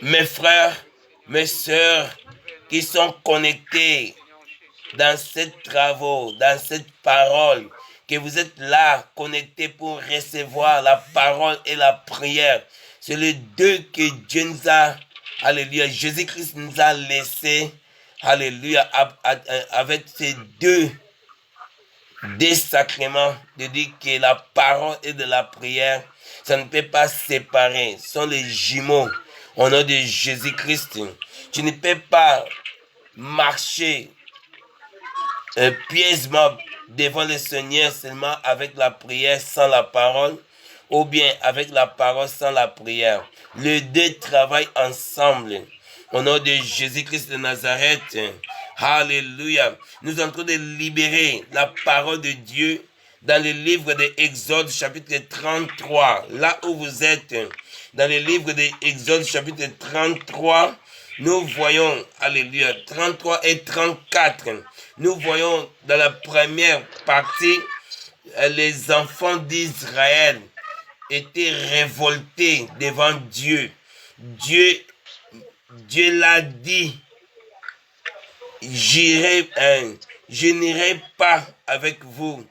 mes frères, mes sœurs qui sont connectés dans ces travaux, dans cette parole, que vous êtes là, connectés pour recevoir la parole et la prière. C'est les deux que Dieu nous a, alléluia, Jésus-Christ nous a laissés, alléluia, avec ces deux sacrements, de dire que la parole et de la prière, ça ne peut pas se séparer. Ce sont les jumeaux au nom de Jésus-Christ. Tu ne peux pas marcher pieusement devant le Seigneur seulement avec la prière sans la parole, ou bien avec la parole sans la prière. Les deux travaillent ensemble. Au nom de Jésus-Christ de Nazareth, alléluia. Nous sommes en train de libérer la parole de Dieu dans le livre de Exode chapitre 33. Là où vous êtes, dans le livre de Exode chapitre 33, nous voyons, alléluia, 33 et 34. Nous voyons dans la première partie, les enfants d'Israël étaient révoltés devant Dieu. Dieu l'a dit, je n'irai pas avec vous.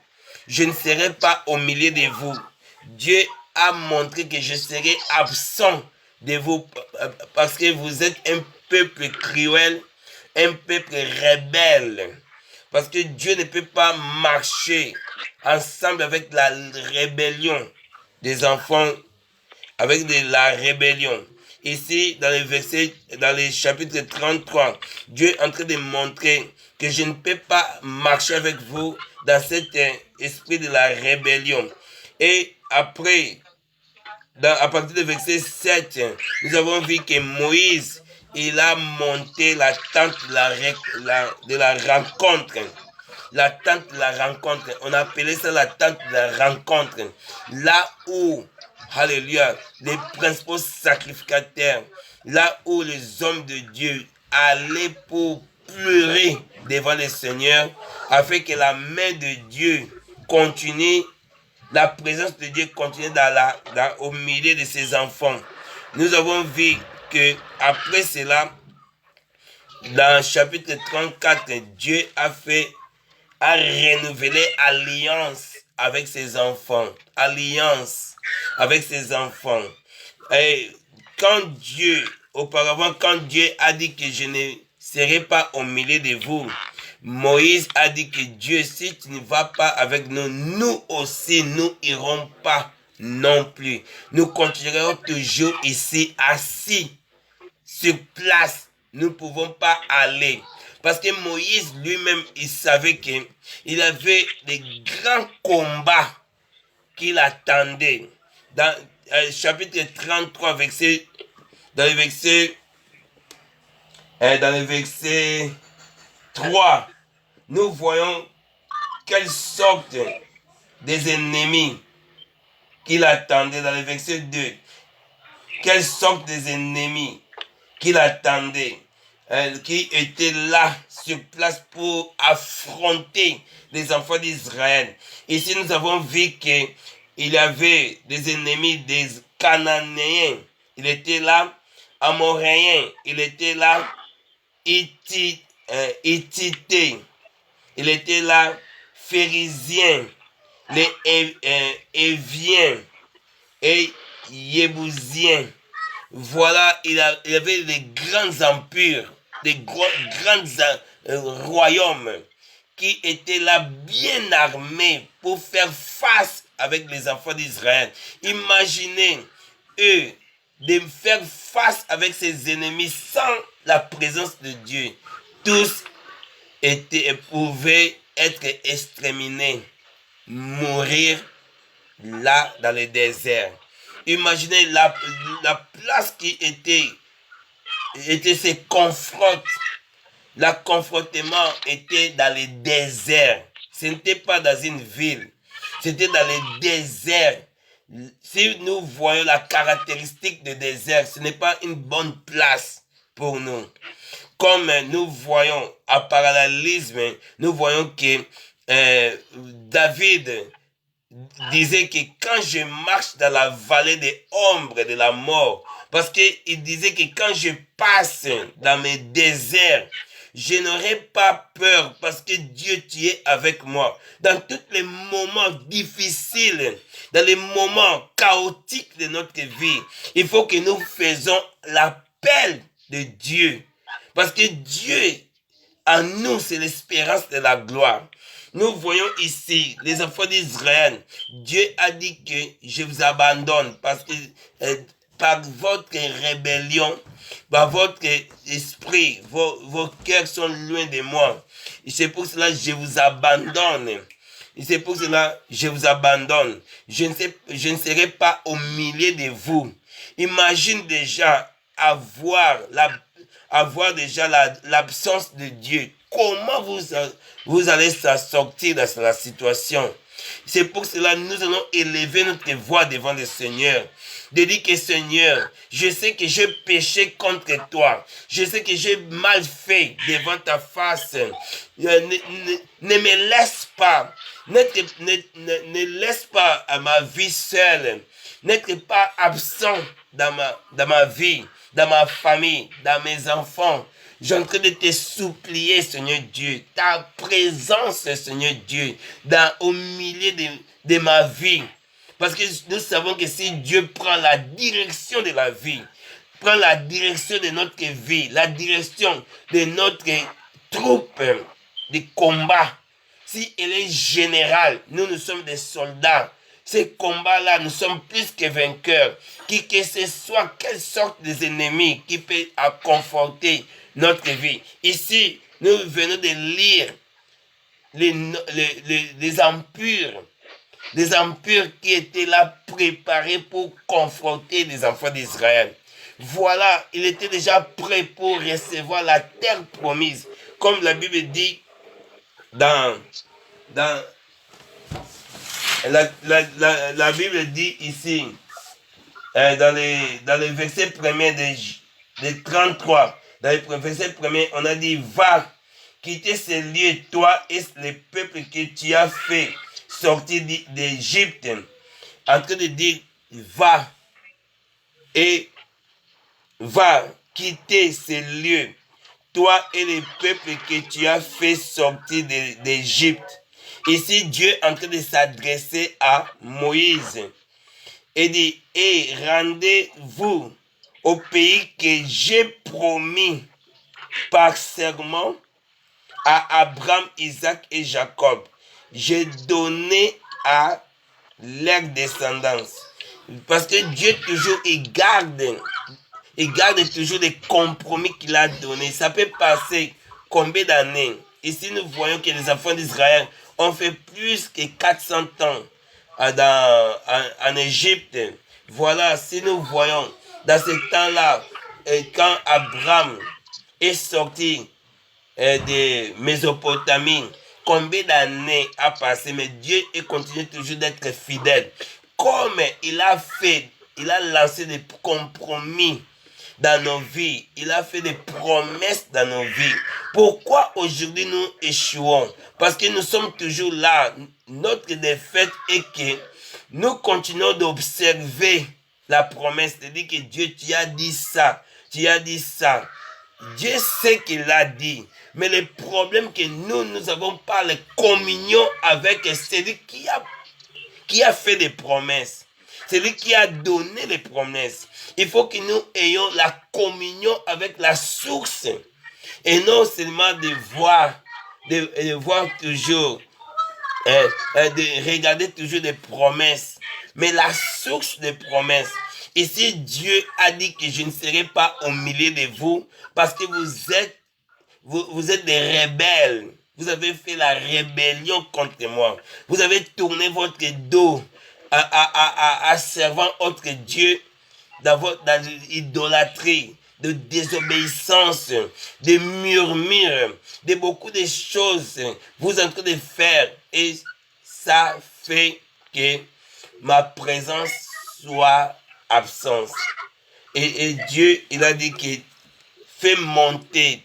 Je ne serai pas au milieu de vous. Dieu a montré que je serai absent de vous parce que vous êtes un peuple cruel, un peuple rebelle. Parce que Dieu ne peut pas marcher ensemble avec la rébellion des enfants, avec la rébellion. Ici, dans le chapitre 33, Dieu est en train de montrer que je ne peux pas marcher avec vous dans cet esprit de la rébellion. Et après, à partir du verset 7, nous avons vu que Moïse, il a monté la tente de la rencontre. La tente de la rencontre. On appelait ça la tente de la rencontre. Là où, alléluia, les principaux sacrificateurs, là où les hommes de Dieu allaient pour pleurer devant le Seigneur, afin que la main de Dieu continue, la présence de Dieu continue au milieu de ses enfants. Nous avons vu que après cela, dans le chapitre 34, Dieu a renouvelé alliance avec ses enfants. Alliance avec ses enfants. Et auparavant, quand Dieu a dit que je ne serai pas au milieu de vous, Moïse a dit que Dieu, si tu ne vas pas avec nous, nous aussi, nous irons pas non plus. Nous continuerons toujours ici, assis, sur place. Nous ne pouvons pas aller. Parce que Moïse lui-même, il savait qu'il avait des grands combats qui l'attendaient. Dans le chapitre 33, dans le verset 3, nous voyons quelle sorte des ennemis qui l'attendaient. Dans le verset 2, quelle sorte des ennemis qui l'attendaient, qui étaient là sur place pour affronter les enfants d'Israël. Ici, nous avons vu qu'il y avait des ennemis des Cananéens. Il était là, Amoréens. Il était là, Hittites. Il était là, Phérésiens, les Éviens et Yébousiens. Voilà, il y avait des grands empires, des grands royaumes qui étaient là bien armés pour faire face avec les enfants d'Israël. Imaginez eux de faire face avec ces ennemis sans la présence de Dieu. Tous pouvaient être exterminés, mourir là dans le désert. Imaginez la place qui était ces confrontes. Le confrontement était dans les déserts. Ce n'était pas dans une ville. C'était dans les déserts. Si nous voyons la caractéristique du désert, ce n'est pas une bonne place pour nous. Comme nous voyons à parallélisme, nous voyons que David disait que quand je marche dans la vallée des ombres de la mort, Parce qu'il disait que quand je passe dans mes déserts, je n'aurai pas peur parce que Dieu, tu es avec moi. Dans tous les moments difficiles, dans les moments chaotiques de notre vie, il faut que nous faisons l'appel de Dieu. Parce que Dieu, en nous, c'est l'espérance de la gloire. Nous voyons ici les enfants d'Israël. Dieu a dit que je vous abandonne parce que par votre rébellion, par votre esprit, vos cœurs sont loin de moi. Et c'est pour cela que je vous abandonne. Et c'est pour cela que je vous abandonne. Je ne serai pas au milieu de vous. Imagine déjà avoir déjà l'absence de Dieu. Comment vous allez sortir de la situation? C'est pour cela que nous allons élever notre voix devant le Seigneur. De dire que Seigneur, je sais que j'ai péché contre toi. Je sais que j'ai mal fait devant ta face. Ne me laisse pas. Ne laisse pas à ma vie seule. N'être pas absent dans ma vie, dans ma famille, dans mes enfants. J'ai en train de te supplier, Seigneur Dieu, ta présence, Seigneur Dieu, au milieu de ma vie. Parce que nous savons que si Dieu prend la direction de la vie, prend la direction de notre vie, la direction de notre troupe de combat, si elle est générale, nous sommes des soldats. Ces combats-là, nous sommes plus que vainqueurs. Qui que ce soit, quelle sorte d'ennemis qui peut conforter notre vie. Ici, nous venons de lire les empires. Des empires qui étaient là préparés pour confronter les enfants d'Israël. Voilà, il était déjà prêt pour recevoir la terre promise. Comme la Bible dit dans la Bible dit ici, dans les versets premiers de 33, dans les versets premiers, on a dit, va, quitter ces lieux, toi et les peuples que tu as fait sortir d'Égypte. En train de dire, va quitter ces lieux, toi et les peuples que tu as fait sortir d'Égypte. Ici, Dieu est en train de s'adresser à Moïse et dit, et rendez-vous au pays que j'ai promis par serment à Abraham, Isaac et Jacob. J'ai donné à leur descendance. Parce que Dieu toujours, il garde toujours les compromis qu'il a donnés. Ça peut passer combien d'années? Ici, nous voyons que les enfants d'Israël ont fait plus que 400 ans en Égypte. Voilà, si nous voyons dans ce temps-là, quand Abraham est sorti de Mésopotamie, combien d'années a passé, mais Dieu continue toujours d'être fidèle. Comme il a lancé des compromis dans nos vies, il a fait des promesses dans nos vies. Pourquoi aujourd'hui nous échouons? Parce que nous sommes toujours là. Notre défaite est que nous continuons d'observer la promesse, c'est-à-dire que Dieu, tu as dit ça, tu as dit ça. Dieu sait qu'il l'a dit, mais le problème que nous n'avons pas la communion avec celui qui a fait des promesses, celui qui a donné les promesses. Il faut que nous ayons la communion avec la source et non seulement de voir toujours, de regarder toujours des promesses, mais la source des promesses. Ici, Dieu a dit que je ne serai pas au milieu de vous parce que vous êtes des rebelles. Vous avez fait la rébellion contre moi. Vous avez tourné votre dos à servant autre Dieu dans l'idolâtrie, de désobéissance, de murmures, de beaucoup de choses. Vous êtes en train de faire et ça fait que ma présence soit absente. Et Dieu, il a dit qu'il fait monter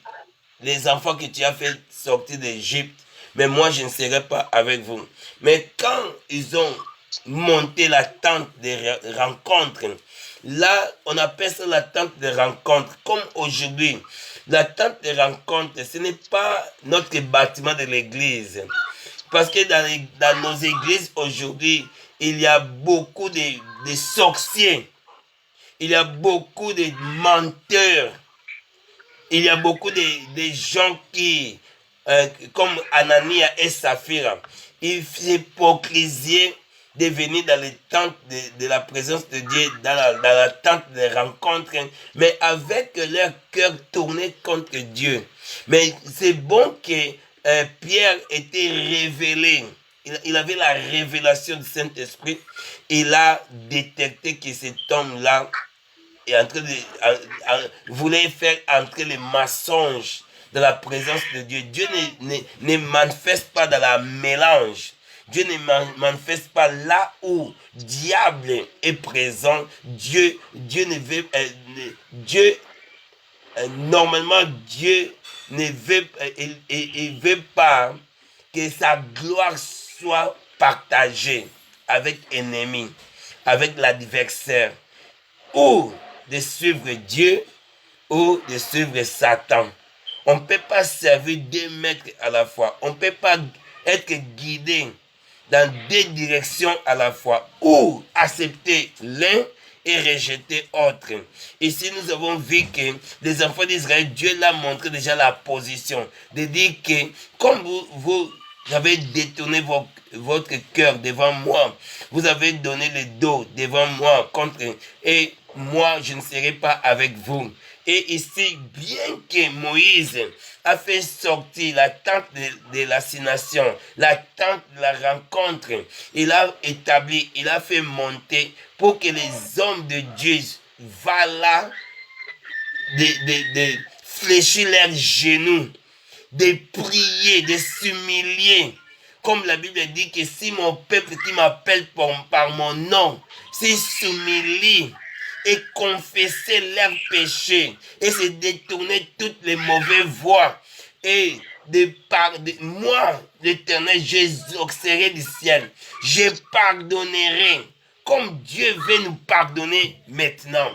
les enfants que tu as fait sortir d'Égypte, mais moi je ne serai pas avec vous. Mais quand ils ont monté la tente de rencontre, Là, on appelle ça la tente de rencontre. Comme aujourd'hui, la tente de rencontre, ce n'est pas notre bâtiment de l'église. Parce que dans nos églises aujourd'hui, il y a beaucoup de sorciers. Il y a beaucoup de menteurs. Il y a beaucoup de gens qui, comme Anania et Saphira, ils s'hypocrisiaient de venir dans les tentes de la présence de Dieu, dans la tente de rencontre, mais avec leur cœur tourné contre Dieu. Mais c'est bon que Pierre était révélé. Il avait la révélation du Saint-Esprit. Il a détecté que cet homme-là est en train voulait faire entrer les mensonges dans la présence de Dieu. Dieu ne manifeste pas dans la mélange. Dieu ne manifeste pas là où diable est présent. Dieu ne veut, normalement Dieu ne veut, il veut pas que sa gloire soit partagée avec l'ennemi, avec l'adversaire, ou de suivre Dieu ou de suivre Satan. On ne peut pas servir deux maîtres à la fois. On ne peut pas être guidé dans deux directions à la fois, ou accepter l'un et rejeter l'autre. Ici, nous avons vu que les enfants d'Israël, Dieu l'a montré déjà la position, de dire que comme vous avez détourné votre cœur devant moi, vous avez donné le dos devant moi contre, et moi je ne serai pas avec vous. Et ici, bien que Moïse a fait sortir la tente de l'assignation, la tente de la rencontre, il a établi, il a fait monter pour que les hommes de Dieu vont là, de fléchir leurs genoux, de prier, de s'humilier. Comme la Bible dit que si mon peuple qui m'appelle par mon nom s'humilie et confesser leurs péchés et se détourner toutes les mauvaises voies, et moi, l'Éternel, j'exaucerai du ciel, je pardonnerai comme Dieu veut nous pardonner maintenant.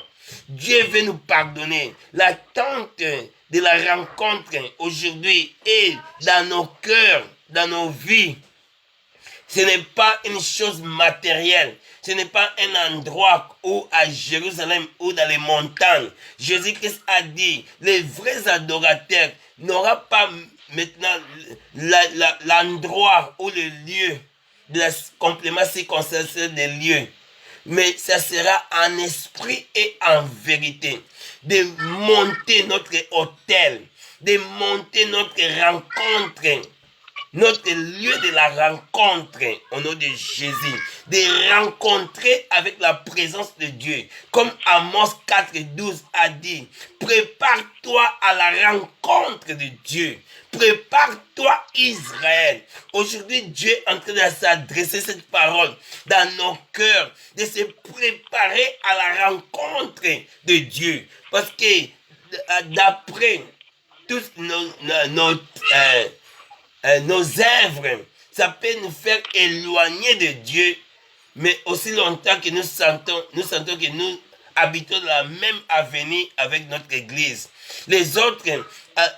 Dieu veut nous pardonner. L'attente de la rencontre aujourd'hui est dans nos cœurs, dans nos vies. Ce n'est pas une chose matérielle. Ce n'est pas un endroit où à Jérusalem ou dans les montagnes. Jésus-Christ a dit, les vrais adorateurs n'auront pas maintenant l'endroit ou le lieu de la complément circonstanciel des lieux. Mais ça sera en esprit et en vérité. De monter notre hôtel, de monter notre rencontre, notre lieu de la rencontre au nom de Jésus, de rencontrer avec la présence de Dieu. Comme Amos 4:12 a dit, prépare-toi à la rencontre de Dieu. Prépare-toi Israël. Aujourd'hui, Dieu est en train de s'adresser cette parole dans nos cœurs, de se préparer à la rencontre de Dieu. Parce que d'après tous nos œuvres, ça peut nous faire éloigner de Dieu, mais aussi longtemps que nous sentons que nous habitons dans la même avenue avec notre église. Les autres,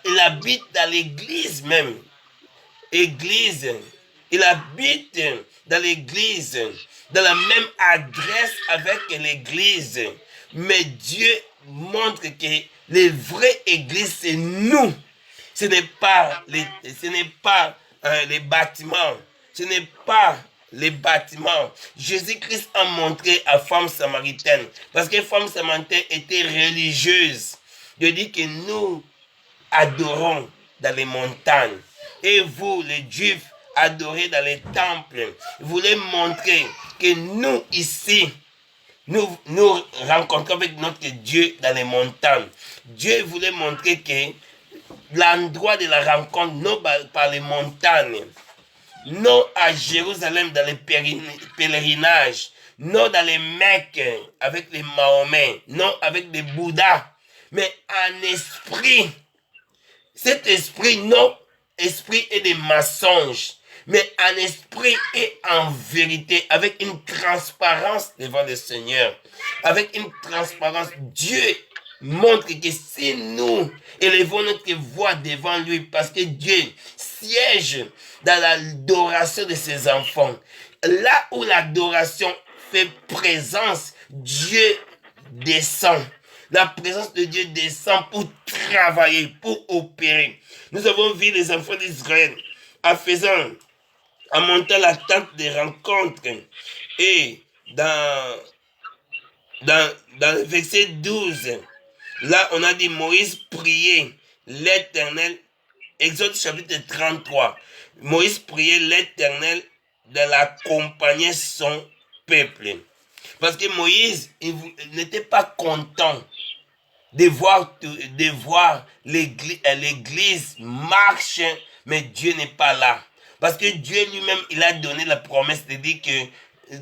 ils habitent dans l'église même. Ils habitent dans l'église, dans la même adresse avec l'église. Mais Dieu montre que les vraies églises, c'est nous. Ce n'est pas les bâtiments. Ce n'est pas les bâtiments. Jésus-Christ a montré à femme samaritaine. Parce que femme samaritaine était religieuse. De dire que nous adorons dans les montagnes. Et vous, les Juifs, adorez dans les temples. Vous voulez montrer que nous, ici, nous rencontrons avec notre Dieu dans les montagnes. Dieu voulait montrer que l'endroit de la rencontre, non par les montagnes, non à Jérusalem dans les pèlerinages, non dans les Mecques avec les Mahomet, non avec les Bouddhas, mais en esprit. Cet esprit, non esprit est des mensonges, mais en esprit et en vérité, avec une transparence devant le Seigneur. Avec une transparence, Dieu montre que si nous élevons notre voix devant lui, parce que Dieu siège dans l'adoration de ses enfants, là où l'adoration fait présence, Dieu descend. La présence de Dieu descend pour travailler, pour opérer. Nous avons vu les enfants d'Israël en montant la tente des rencontres. Et dans le verset 12, là on a dit Moïse priait l'Éternel. Exode chapitre 33. Moïse priait l'Éternel de l'accompagner son peuple. Parce que Moïse n'était pas content de voir l'église marche, mais Dieu n'est pas là. Parce que Dieu lui-même, il a donné la promesse de dire que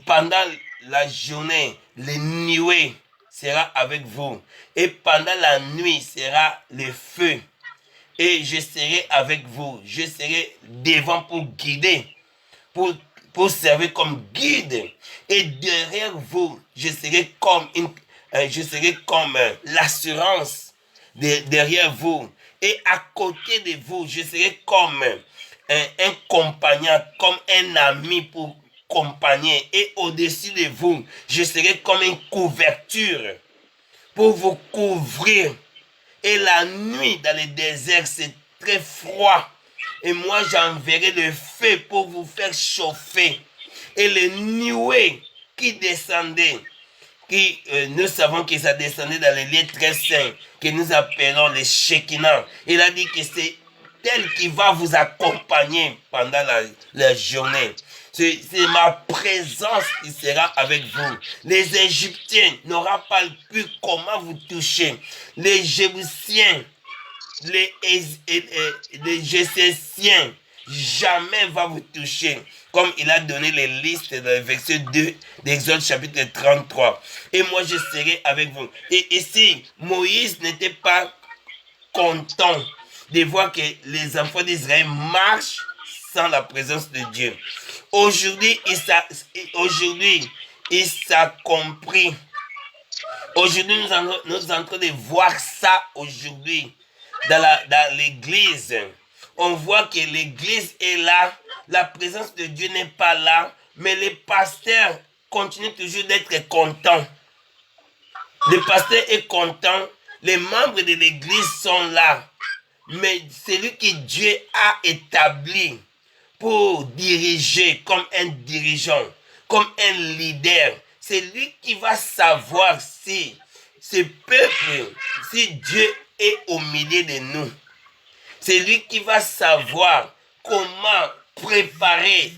pendant la journée, le nuée sera avec vous. Et pendant la nuit sera le feu. Et je serai avec vous. Je serai devant pour guider, pour servir comme guide. Et derrière vous, je serai comme l'assurance derrière vous. Et à côté de vous, je serai comme un compagnon, comme un ami pour accompagner. Et au-dessus de vous, je serai comme une couverture pour vous couvrir. Et la nuit dans le désert, c'est très froid. Et moi, j'enverrai le feu pour vous faire chauffer. Et les nuées qui descendaient, nous savons que ça descendait dans les lieux très saints, que nous appelons les Shekinah. Il a dit que c'est elle qui va vous accompagner pendant la journée. C'est ma présence qui sera avec vous. Les Égyptiens n'auront pas pu comment vous toucher. Les Jébusiens, les Gécessiens, jamais va vous toucher. Comme il a donné les listes dans le verset 2 d'Exode chapitre 33. Et moi je serai avec vous. Et ici, Moïse n'était pas content de voir que les enfants d'Israël marchent sans la présence de Dieu. Aujourd'hui, il s'accomplit. Aujourd'hui, nous sommes en train de voir ça aujourd'hui dans l'église. On voit que l'église est là, la présence de Dieu n'est pas là, mais les pasteurs continuent toujours d'être contents. Le pasteur est content, les membres de l'église sont là, mais celui que Dieu a établi pour diriger comme un dirigeant, comme un leader, c'est lui qui va savoir si ce peuple, si Dieu est au milieu de nous. C'est lui qui va savoir comment préparer,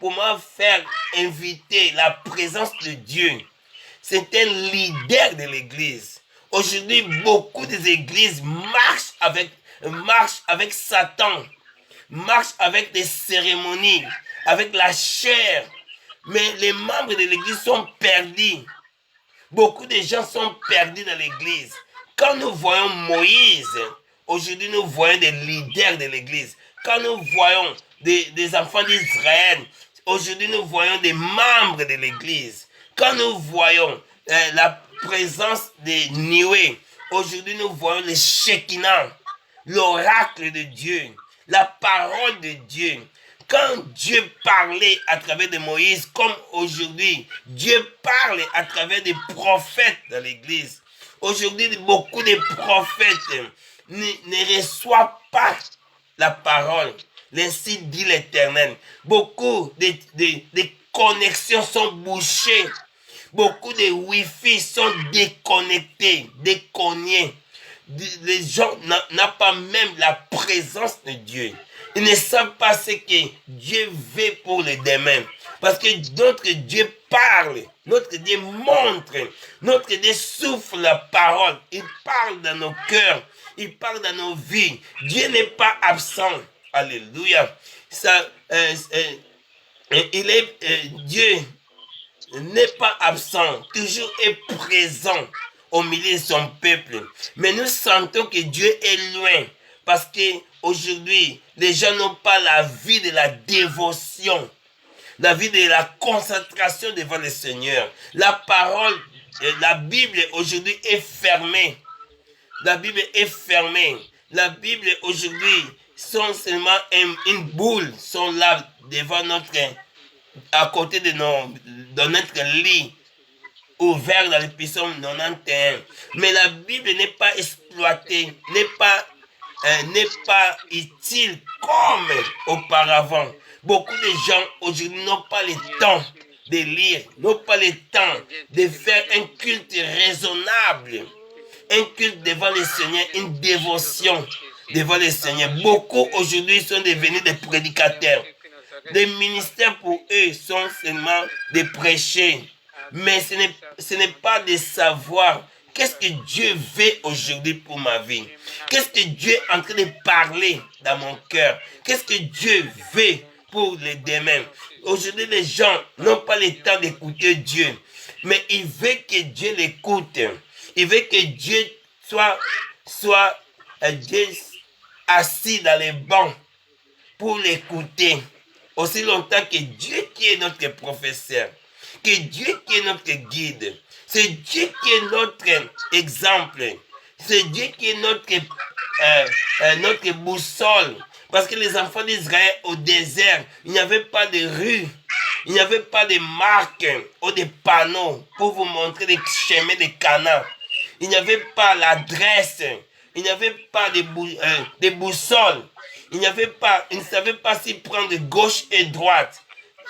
comment faire inviter la présence de Dieu. C'est un leader de l'église. Aujourd'hui, beaucoup des églises marchent avec Satan, marchent avec des cérémonies, avec la chair. Mais les membres de l'église sont perdus. Beaucoup de gens sont perdus dans l'église. Quand nous voyons Moïse, aujourd'hui nous voyons des leaders de l'église. Quand nous voyons des enfants d'Israël, aujourd'hui nous voyons des membres de l'église. Quand nous voyons la présence des nuées, aujourd'hui nous voyons les Shekinah, l'oracle de Dieu, la parole de Dieu. Quand Dieu parlait à travers de Moïse, comme aujourd'hui, Dieu parle à travers des prophètes dans l'église. Aujourd'hui, beaucoup de prophètes ne reçoivent pas la parole. Ainsi dit l'Éternel. Beaucoup de connexions sont bouchées. Beaucoup de Wi-Fi sont déconnectés, décognés. Les gens n'ont pas même la présence de Dieu. Ils ne savent pas ce que Dieu veut pour le demain. Parce que notre Dieu parle, notre Dieu montre, notre Dieu souffle la parole. Il parle dans nos cœurs, il parle dans nos vies. Dieu n'est pas absent. Alléluia. Dieu n'est pas absent, toujours est présent au milieu de son peuple. Mais nous sentons que Dieu est loin. Parce que aujourd'hui, les gens n'ont pas la vie de la dévotion, la vie de la concentration devant le Seigneur. La parole, la Bible aujourd'hui est fermée. La Bible est fermée. La Bible aujourd'hui sont seulement une boule, sont là devant à côté de notre lit, ouvert dans le psaume 91. Mais la Bible n'est pas exploitée, n'est pas utile comme auparavant. Beaucoup de gens aujourd'hui n'ont pas le temps de lire, n'ont pas le temps de faire un culte raisonnable, un culte devant le Seigneur, une dévotion devant le Seigneur. Beaucoup aujourd'hui sont devenus des prédicateurs. Les ministères pour eux sont seulement de prêcher. Mais ce n'est pas de savoir qu'est-ce que Dieu veut aujourd'hui pour ma vie. Qu'est-ce que Dieu est en train de parler dans mon cœur. Qu'est-ce que Dieu veut pour le demain. Aujourd'hui, les gens n'ont pas le temps d'écouter Dieu. Mais ils veulent que Dieu l'écoute. Ils veulent que Dieu soit assis dans les bancs pour l'écouter. Aussi longtemps que Dieu qui est notre professeur, que Dieu qui est notre guide, c'est Dieu qui est notre exemple, c'est Dieu qui est notre boussole. Parce que les enfants d'Israël au désert, il n'y avait pas de rue, il n'y avait pas de marques ou de panneaux pour vous montrer les chemins de Canaan. Il n'y avait pas l'adresse, il n'y avait pas de boussole. Ils ne savaient pas s'y prendre gauche et droite.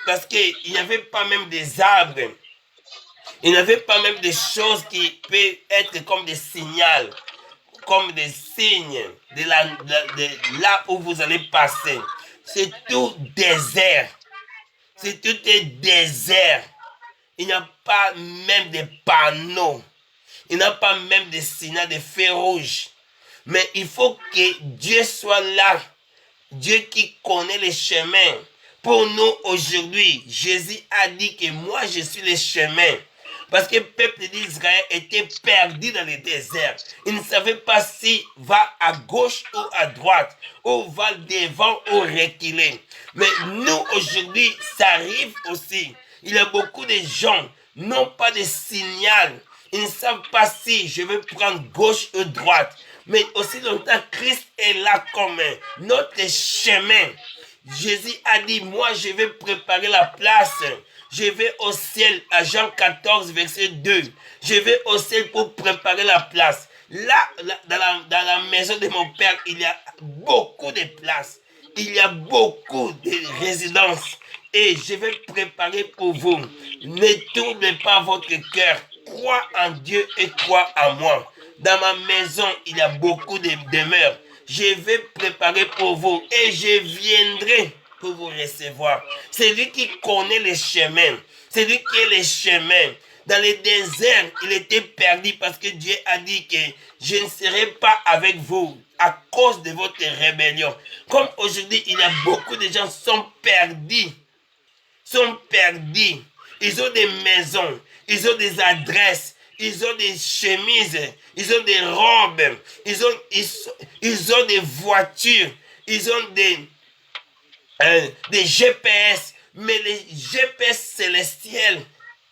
Parce qu'il n'y avait pas même des arbres. Il n'y avait pas même des choses qui peuvent être comme des signaux, comme des signes de là où vous allez passer. C'est tout désert. C'est tout un désert. Il n'y a pas même de panneaux. Il n'y a pas même de signaux, de feux rouges. Mais il faut que Dieu soit là. Dieu qui connaît les chemins. Pour nous aujourd'hui, Jésus a dit que moi je suis le chemin. Parce que le peuple d'Israël était perdu dans le désert. Il ne savait pas si va à gauche ou à droite, ou va devant ou reculer. Mais nous aujourd'hui, ça arrive aussi. Il y a beaucoup de gens qui n'ont pas de signal. Ils ne savent pas si je vais prendre gauche ou droite. Mais aussi longtemps, Christ est là comme notre chemin. Jésus a dit, moi je vais préparer la place. Je vais au ciel, à Jean 14, verset 2. Je vais au ciel pour préparer la place. Là, dans la maison de mon Père, il y a beaucoup de places. Il y a beaucoup de résidences. Et je vais préparer pour vous. Ne troublez pas votre cœur. Crois en Dieu et crois en moi. Dans ma maison, il y a beaucoup de demeures. Je vais préparer pour vous et je viendrai pour vous recevoir. C'est lui qui connaît les chemins. C'est lui qui est les chemins. Dans le désert, il était perdu parce que Dieu a dit que je ne serai pas avec vous à cause de votre rébellion. Comme aujourd'hui, il y a beaucoup de gens qui sont perdus. Ils ont des maisons, ils ont des adresses, ils ont des chemises, ils ont des robes, ils ont des voitures, ils ont des GPS, mais le GPS célestiel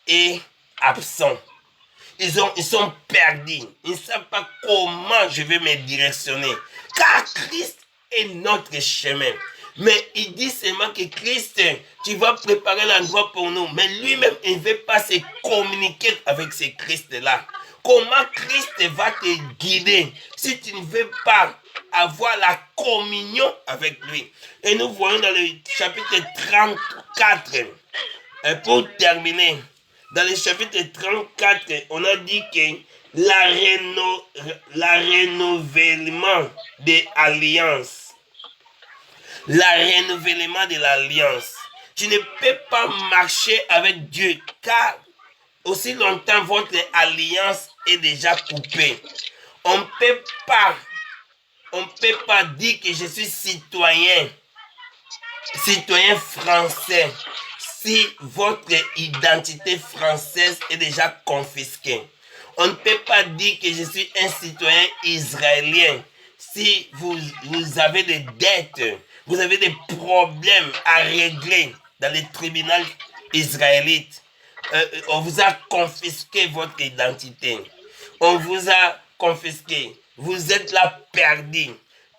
est absent. Ils sont perdus. Ils ne savent pas comment je vais me directionner. Car Christ est notre chemin. Mais il dit seulement que Christ, tu vas préparer l'endroit pour nous. Mais lui-même, il ne veut pas se communiquer avec ce Christ-là. Comment Christ va te guider si tu ne veux pas avoir la communion avec lui? Et nous voyons dans le chapitre 34, pour terminer, dans le chapitre 34, on a dit que la renouvellement de l'alliance. La renouvellement de l'alliance. Tu ne peux pas marcher avec Dieu car aussi longtemps votre alliance est déjà coupée. On ne peut pas dire que je suis citoyen français si votre identité française est déjà confisquée. On ne peut pas dire que je suis un citoyen israélien si vous avez des dettes, vous avez des problèmes à régler dans les tribunaux israélites, on vous a confisqué votre identité. On vous a confisqué. Vous êtes là perdu.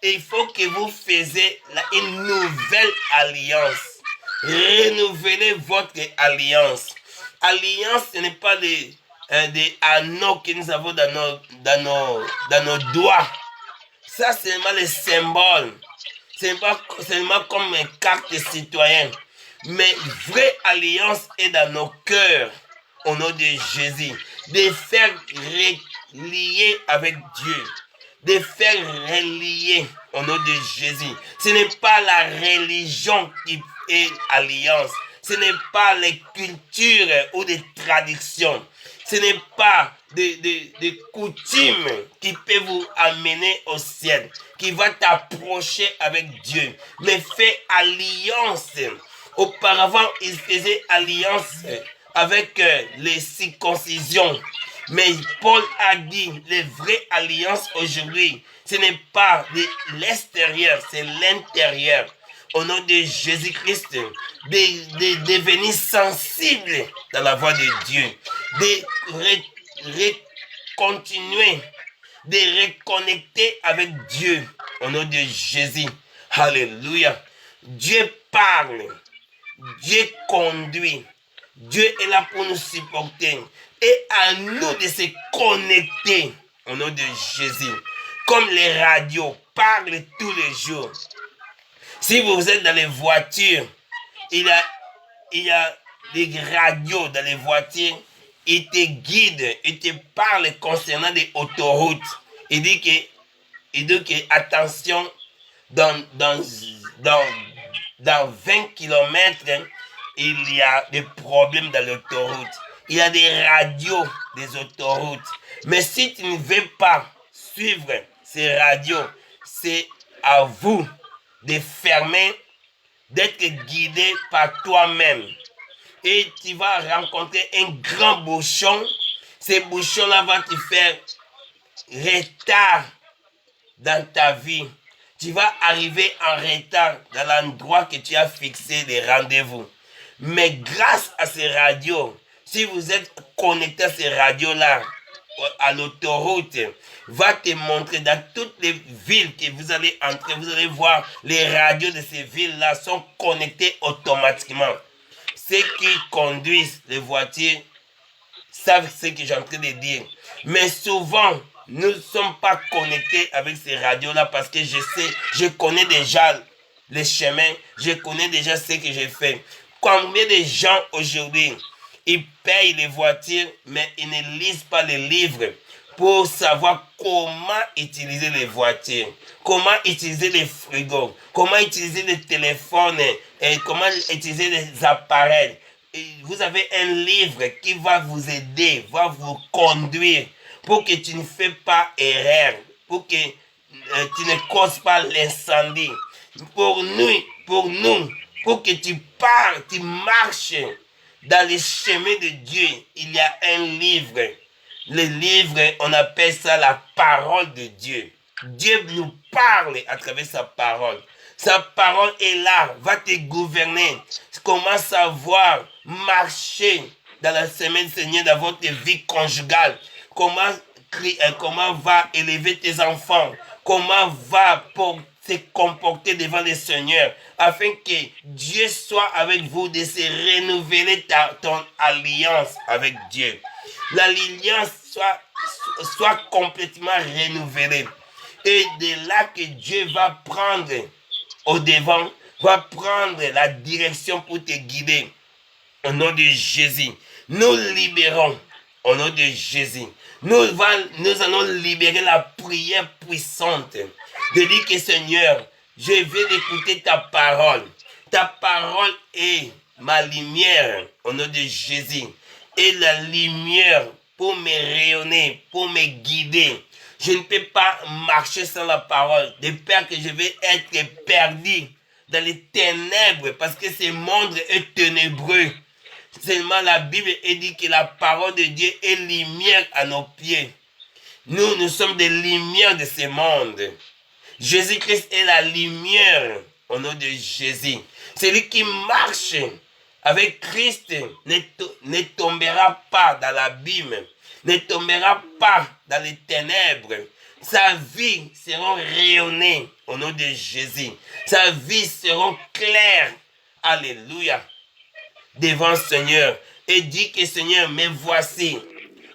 Et il faut que vous faisiez une nouvelle alliance. Renouvelez votre alliance. Alliance, ce n'est pas des anneaux que nous avons dans nos doigts. Ça, c'est seulement les symboles. C'est pas seulement comme une carte de citoyen. Mais vraie alliance est dans nos cœurs. Au nom de Jésus. De faire relier avec Dieu. De faire relier au nom de Jésus. Ce n'est pas la religion qui est alliance. Ce n'est pas les cultures ou des traditions. Ce n'est pas des coutumes qui peuvent vous amener au ciel, qui va t'approcher avec Dieu. Mais fais alliance. Auparavant, il faisait alliance avec les circoncisions. Mais Paul a dit, les vraies alliances aujourd'hui, ce n'est pas de l'extérieur, c'est l'intérieur. Au nom de Jésus-Christ, de devenir sensible dans la voix de Dieu, de continuer, de reconnecter avec Dieu. Au nom de Jésus. Alléluia. Dieu parle. Dieu conduit. Dieu est là pour nous supporter. Et à nous de se connecter au nom de Jésus. Comme les radios parlent tous les jours. Si vous êtes dans les voitures, il y a des radios dans les voitures. Ils te guident, ils te parlent concernant des autoroutes. Il dit que attention, dans 20 kilomètres, il y a des problèmes dans l'autoroute. Il y a des radios des autoroutes. Mais si tu ne veux pas suivre ces radios, c'est à vous de fermer, d'être guidé par toi-même. Et tu vas rencontrer un grand bouchon. Ces bouchons-là vont te faire retard dans ta vie. Tu vas arriver en retard dans l'endroit que tu as fixé les rendez-vous. Mais grâce à ces radios, si vous êtes connecté à ces radios-là, à l'autoroute, va te montrer dans toutes les villes que vous allez entrer, vous allez voir les radios de ces villes-là sont connectées automatiquement. Ceux qui conduisent les voitures savent ce que je suis en train de dire. Mais souvent, nous ne sommes pas connectés avec ces radios-là parce que je connais déjà les chemins, je connais déjà ce que j'ai fait. Combien de gens aujourd'hui, ils payent les voitures, mais ils ne lisent pas les livres pour savoir comment utiliser les voitures, comment utiliser les frigos, comment utiliser les téléphones et comment utiliser les appareils. Et vous avez un livre qui va vous aider, va vous conduire pour que tu ne fais pas erreur, pour que tu ne causes pas l'incendie. Pour que tu pars, tu marches dans les chemins de Dieu, il y a un livre. Le livre, on appelle ça la parole de Dieu. Dieu nous parle à travers sa parole. Sa parole est là, va te gouverner. Comment savoir marcher dans la semaine, Seigneur, dans votre vie conjugale. Comment va élever tes enfants. Comment va pour se comporter devant le Seigneur, afin que Dieu soit avec vous, de se renouveler ton alliance avec Dieu. L'alliance soit complètement renouvelée. Et de là que Dieu va prendre au devant, va prendre la direction pour te guider. Au nom de Jésus, nous libérons. Au nom de Jésus, nous allons libérer la prière puissante. De dire que Seigneur, je vais écouter ta parole. Ta parole est ma lumière au nom de Jésus. Et la lumière pour me rayonner, pour me guider. Je ne peux pas marcher sans la parole. De peur que je vais être perdu dans les ténèbres parce que ce monde est ténébreux. Seulement la Bible dit que la parole de Dieu est lumière à nos pieds. Nous sommes des lumières de ce monde. Jésus-Christ est la lumière au nom de Jésus. Celui qui marche avec Christ ne tombera pas dans l'abîme, ne tombera pas dans les ténèbres. Sa vie sera rayonnée au nom de Jésus. Sa vie sera claire. Alléluia. Devant le Seigneur. Et dit que Seigneur, me voici.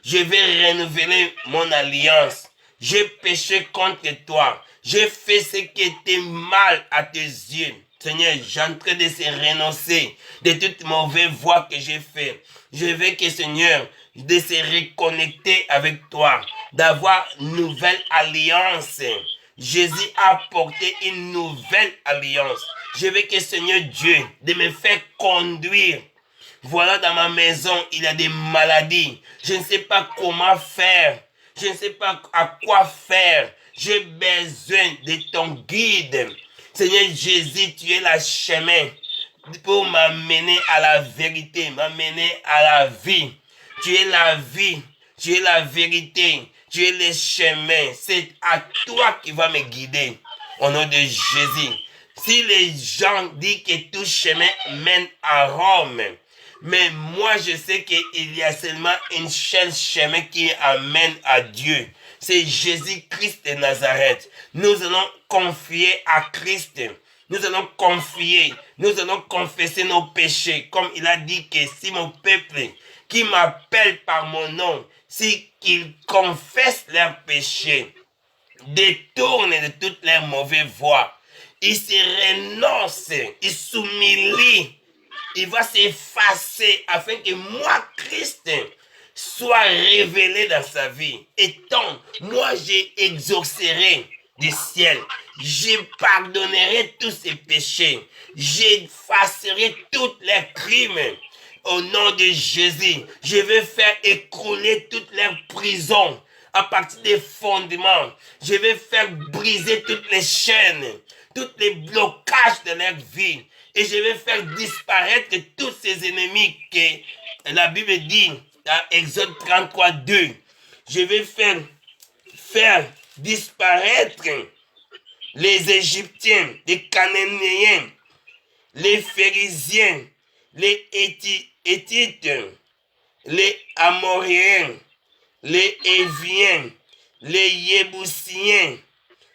Je vais renouveler mon alliance. J'ai péché contre toi. J'ai fait ce qui était mal à tes yeux. Seigneur, j'ai en train de se renoncer de toute mauvaise voie que j'ai fait. Je veux que Seigneur, de se reconnecter avec toi, d'avoir une nouvelle alliance. Jésus a porté une nouvelle alliance. Je veux que Seigneur Dieu, de me faire conduire. Voilà, dans ma maison, il y a des maladies. Je ne sais pas comment faire. Je ne sais pas à quoi faire. J'ai besoin de ton guide. Seigneur Jésus, tu es le chemin pour m'amener à la vérité, m'amener à la vie. Tu es la vie, tu es la vérité, tu es le chemin. C'est à toi qui va me guider. Au nom de Jésus. Si les gens disent que tout chemin mène à Rome, mais moi je sais qu'il y a seulement un seul chemin qui amène à Dieu. C'est Jésus-Christ de Nazareth. Nous allons confier à Christ. Nous allons confier, nous allons confesser nos péchés. Comme il a dit que si mon peuple qui m'appelle par mon nom, si qu'ils confessent leurs péchés, détournent de toutes leurs mauvaises voies, ils se renoncent, ils s'humilient, il va s'effacer afin que moi, Christ, soit révélé dans sa vie. Et tant, moi, j'exaucerai du ciel. Je pardonnerai tous ses péchés. J'effacerai tous les crimes. Au nom de Jésus, je vais faire écrouler toutes les prisons à partir des fondements. Je vais faire briser toutes les chaînes, tous les blocages de leur vie. Et je vais faire disparaître tous ces ennemis que la Bible dit dans Exode 33, 2. Je vais faire disparaître les Égyptiens, les Cananéens, les Phérésiens, les Héthites, les Amoréens, les Éviens, les Yébousiens.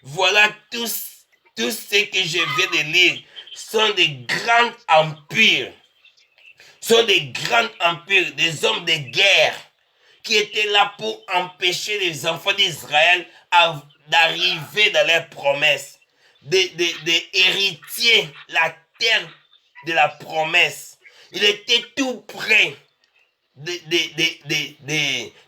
Voilà tous ceux que je viens de lire sont des grands empires. Sont des grands empires, des hommes de guerre qui étaient là pour empêcher les enfants d'Israël d'arriver dans leurs promesses, d'hériter la terre de la promesse. Il était tout prêt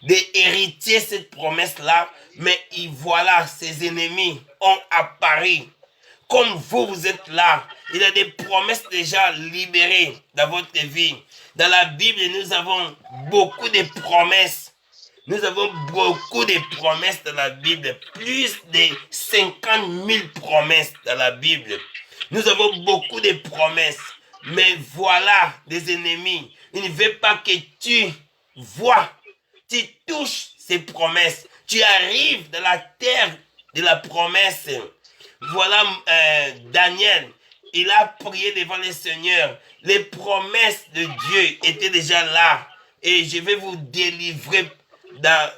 d'hériter cette promesse-là, mais voilà, ses ennemis ont apparu. Comme vous êtes là, il y a des promesses déjà libérées dans votre vie. Dans la Bible, nous avons beaucoup de promesses. Nous avons beaucoup de promesses dans la Bible. Plus de 50 000 promesses dans la Bible. Nous avons beaucoup de promesses. Mais voilà des ennemis. Ils ne veulent pas que tu vois, tu touches ces promesses. Tu arrives dans la terre de la promesse. Voilà Daniel, il a prié devant le Seigneur. Les promesses de Dieu étaient déjà là. Et je vais vous délivrer dans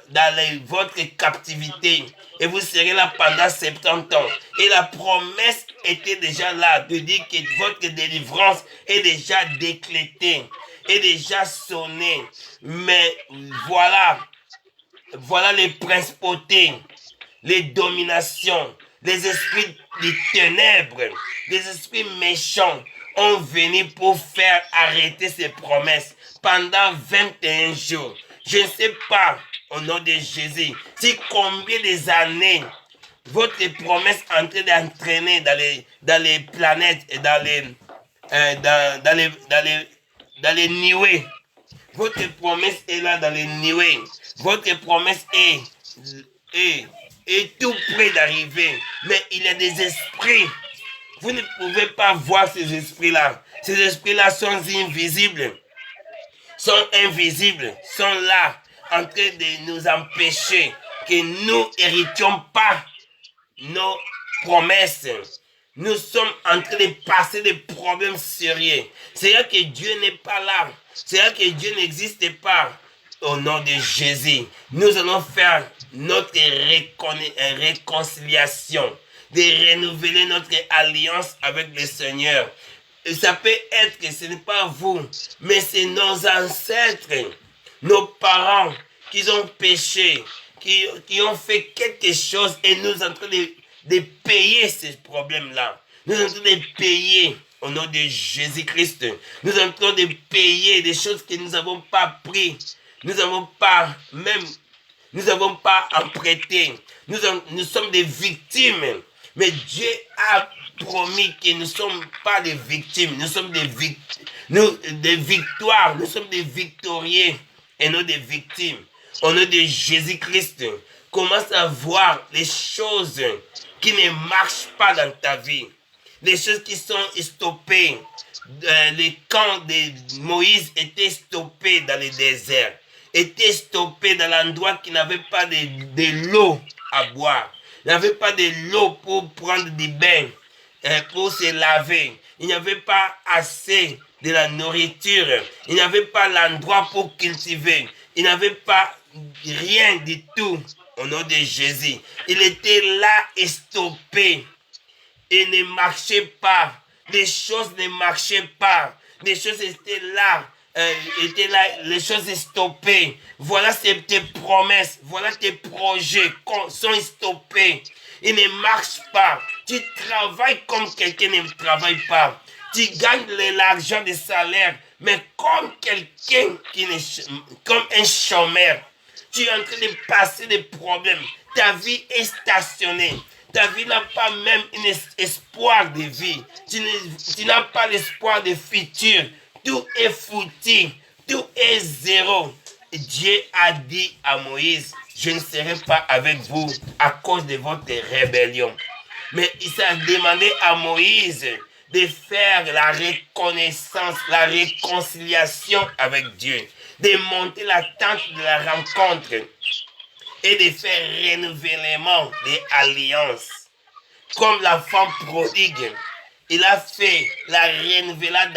votre captivité. Et vous serez là pendant 70 ans. Et la promesse était déjà là de dire que votre délivrance est déjà décrétée, est déjà sonnée. Mais voilà les principautés, les dominations, les esprits des ténèbres, les esprits méchants ont venu pour faire arrêter ces promesses pendant 21 jours. Je ne sais pas, au nom de Jésus, si combien des années votre promesse est en train d'entraîner dans les planètes et dans les nuées. Votre promesse est là dans les nuées. Votre promesse est tout près d'arriver. Mais il y a des esprits. Vous ne pouvez pas voir ces esprits-là. Ces esprits-là sont invisibles. Sont là, en train de nous empêcher que nous n'héritions pas nos promesses. Nous sommes en train de passer des problèmes sérieux. C'est là que Dieu n'est pas là. C'est là que Dieu n'existe pas. Au nom de Jésus, nous allons faire notre réconciliation, de renouveler notre alliance avec le Seigneur. Et ça peut être que ce n'est pas vous, mais c'est nos ancêtres, nos parents qui ont péché, qui ont fait quelque chose et nous sommes en train de payer ces problèmes-là. Nous sommes en train de payer au nom de Jésus-Christ. Nous sommes en train de payer des choses que nous n'avons pas pris. Nous n'avons pas emprunté. Nous sommes des victimes. Mais Dieu a promis que nous ne sommes pas des victimes. Nous sommes des victoires. Nous sommes des victorieux et non des victimes. Au nom de Jésus-Christ, commence à voir les choses qui ne marchent pas dans ta vie. Les choses qui sont stoppées. Les camps de Moïse étaient stoppés dans le désert. Étaient stoppés dans l'endroit qui n'avait pas de l'eau à boire. Il n'y avait pas de l'eau pour prendre du bain, pour se laver. Il n'y avait pas assez de la nourriture. Il n'y avait pas l'endroit pour cultiver. Il n'y avait pas rien du tout au nom de Jésus. Il était là et stoppé. Il ne marchait pas. Les choses ne marchaient pas. Les choses étaient là. Les choses stoppées. Voilà tes promesses. Voilà tes projets sont stoppés. Ils ne marchent pas. Tu travailles comme quelqu'un ne travaille pas. Tu gagnes l'argent de salaire, mais comme quelqu'un comme un chômeur. Tu es en train de passer des problèmes. Ta vie est stationnée. Ta vie n'a pas même un espoir de vie. Tu n'as pas l'espoir de futur. Tout est foutu. Tout est zéro. Dieu a dit à Moïse, je ne serai pas avec vous à cause de votre rébellion. Mais il s'est demandé à Moïse de faire la reconnaissance, la réconciliation avec Dieu, de monter la tente de la rencontre et de faire renouvellement des alliances. Comme la femme prodigue, il a fait la renouvelade,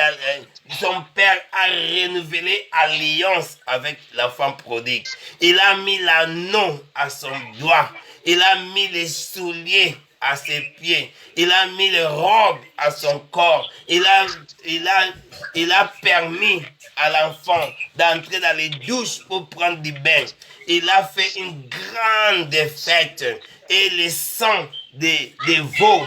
son père a renouvelé alliance avec la femme prodigue. Il a mis l'anneau à son doigt, il a mis les souliers à ses pieds, il a mis les robes à son corps, il a permis à l'enfant d'entrer dans les douches pour prendre du bain. Il a fait une grande fête et le sang des veaux,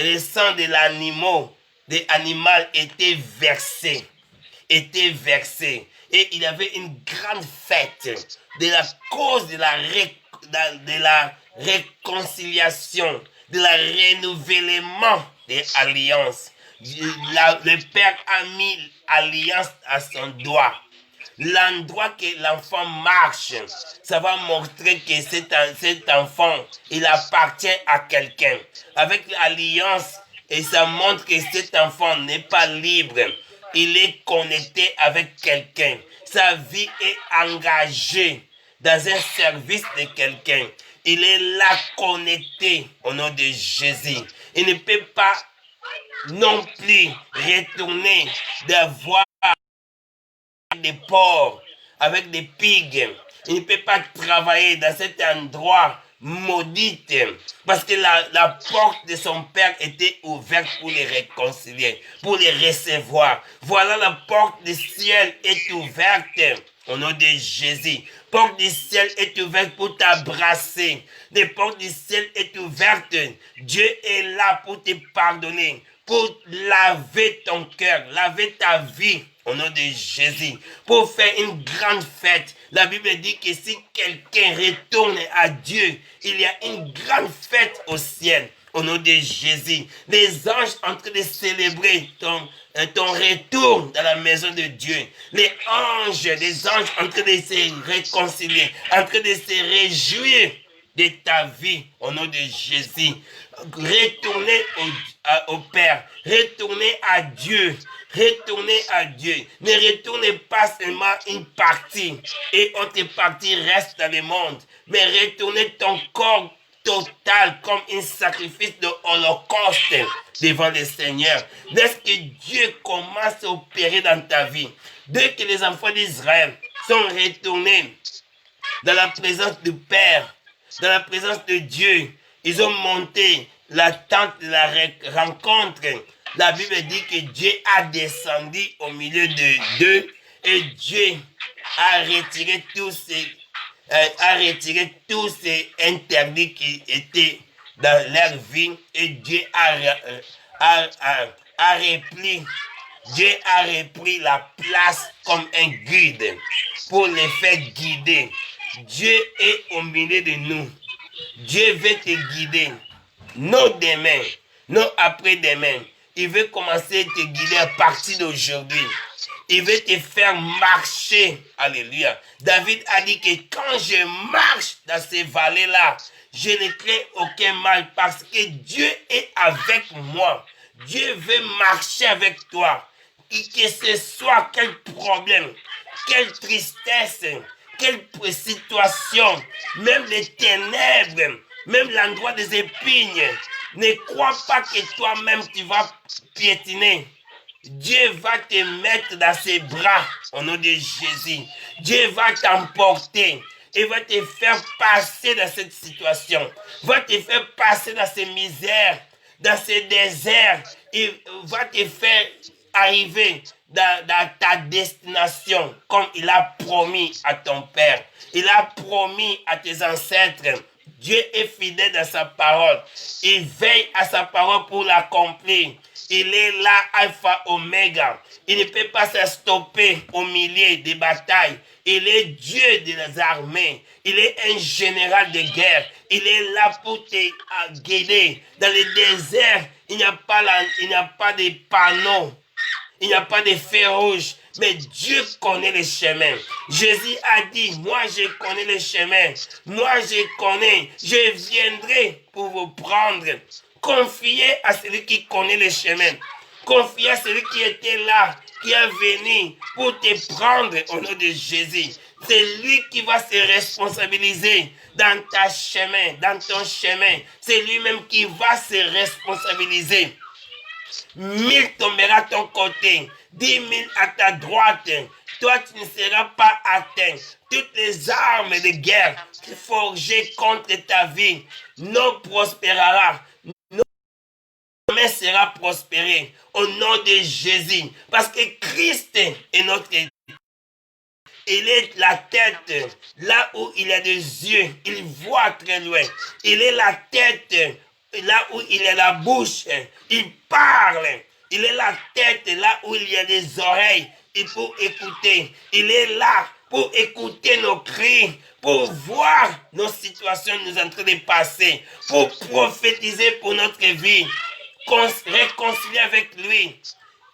le sang de l'animal était versé. Et il y avait une grande fête de la cause de la réconciliation, de la renouvellement des alliances. Le père a mis alliance à son doigt. L'endroit que l'enfant marche, ça va montrer que cet enfant, il appartient à quelqu'un. Avec l'alliance, et ça montre que cet enfant n'est pas libre. Il est connecté avec quelqu'un. Sa vie est engagée dans un service de quelqu'un. Il est là connecté au nom de Jésus. Il ne peut pas non plus retourner d'avoir des porcs, avec des pigs. Il ne peut pas travailler dans cet endroit maudit parce que la porte de son père était ouverte pour les réconcilier, pour les recevoir. Voilà, la porte du ciel est ouverte au nom de Jésus. La porte du ciel est ouverte pour t'embrasser. La porte du ciel est ouverte. Dieu est là pour te pardonner, pour laver ton cœur, laver ta vie au nom de Jésus, pour faire une grande fête. La Bible dit que si quelqu'un retourne à Dieu, il y a une grande fête au ciel. Au nom de Jésus, les anges sont en train de célébrer ton retour dans la maison de Dieu. Les anges en train de se réconcilier, en train de se réjouir de ta vie au nom de Jésus. Retournez au Père, retournez à Dieu. Retournez à Dieu. Ne retournez pas seulement une partie et autre partie reste dans le monde. Mais retournez ton corps total comme un sacrifice de holocauste devant le Seigneur. Laisse que Dieu commence à opérer dans ta vie. Dès que les enfants d'Israël sont retournés dans la présence du Père, dans la présence de Dieu, ils ont monté la tente de la rencontre. La Bible dit que Dieu a descendu au milieu d'eux et Dieu a retiré tous ces interdits qui étaient dans leur vie et Dieu Dieu a repris la place comme un guide pour les faire guider. Dieu est au milieu de nous. Dieu veut te guider. Non demain, non après-demain. Il veut commencer à te guider à partir d'aujourd'hui. Il veut te faire marcher. Alléluia. David a dit que quand je marche dans ces vallées-là, je ne crains aucun mal parce que Dieu est avec moi. Dieu veut marcher avec toi. Que ce soit quel problème, quelle tristesse, quelle situation, même les ténèbres, même l'endroit des épines, ne crois pas que toi-même tu vas piétiner. Dieu va te mettre dans ses bras au nom de Jésus. Dieu va t'emporter et va te faire passer dans cette situation. Va te faire passer dans ces misères, dans ces déserts. Il va te faire arriver dans ta destination comme il a promis à ton Père. Il a promis à tes ancêtres. Dieu est fidèle dans sa parole. Il veille à sa parole pour l'accomplir. Il est là, Alpha, Oméga. Il ne peut pas se stopper au milieu des batailles. Il est Dieu des armées. Il est un général de guerre. Il est là pour te guider. Dans le désert, il n'y a pas de panneaux. Il n'y a pas de feu rouge, mais Dieu connaît les chemins. Jésus a dit, moi je connais les chemins. Moi je connais, je viendrai pour vous prendre. Confiez à celui qui connaît les chemins. Confiez à celui qui était là, qui est venu pour te prendre au nom de Jésus. C'est lui qui va se responsabiliser dans ta chemin, dans ton chemin. C'est lui-même qui va se responsabiliser. 1000 tombera à ton côté, 10 000 à ta droite. Toi, tu ne seras pas atteint. Toutes les armes de guerre forgées contre ta vie non prospérera. Non sera prospéré au nom de Jésus. Parce que Christ est notre tête. Il est la tête. Là où il a des yeux, il voit très loin. Il est la tête. Là où il a la bouche, il parle. Il est la tête, là où il y a des oreilles, et pour écouter. Il est là pour écouter nos cris, pour voir nos situations nous en train de passer, pour prophétiser pour notre vie, réconcilier avec lui.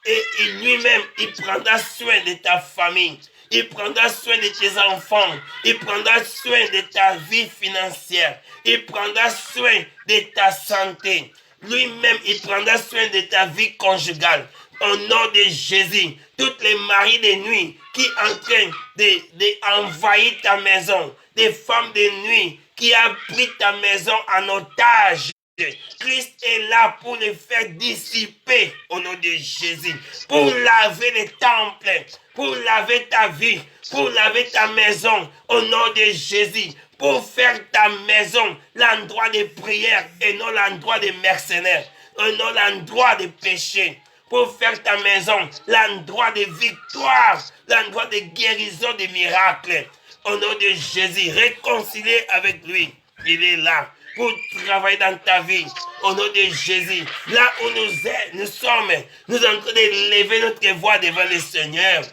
Et lui-même, il prendra soin de ta famille. Il prendra soin de tes enfants. Il prendra soin de ta vie financière. Il prendra soin de ta santé. Lui-même, il prendra soin de ta vie conjugale. Au nom de Jésus, toutes les maris de nuit qui sont en train d'envahir ta maison, des femmes de nuit qui ont pris ta maison en otage, Christ est là pour les faire dissiper au nom de Jésus, pour laver les temples, pour laver ta vie, pour laver ta maison au nom de Jésus, pour faire ta maison l'endroit de prière et non l'endroit des mercenaires, et non l'endroit des péchés, pour faire ta maison l'endroit de victoire, l'endroit de guérison, de miracles. Au nom de Jésus, réconcilier avec lui, il est là pour travailler dans ta vie, au nom de Jésus. Là où nous sommes, nous sommes en train de lever notre voix devant le Seigneur.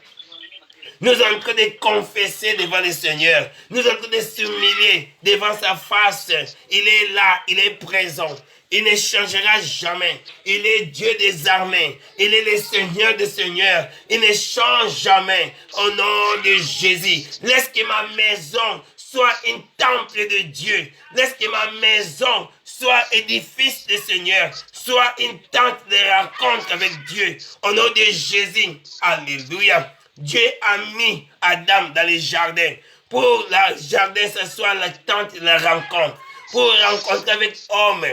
Nous sommes en train de confesser devant le Seigneur. Nous sommes en train de s'humilier devant sa face. Il est là, il est présent. Il ne changera jamais. Il est Dieu des armées. Il est le Seigneur des seigneurs. Il ne change jamais. Au nom de Jésus, laisse que ma maison soit un temple de Dieu. Laisse que ma maison soit édifice de Seigneur. Soit une tente de rencontre avec Dieu. Au nom de Jésus. Alléluia. Dieu a mis Adam dans les jardins. Pour le jardin, ce soit la tente de la rencontre. pour rencontrer avec homme.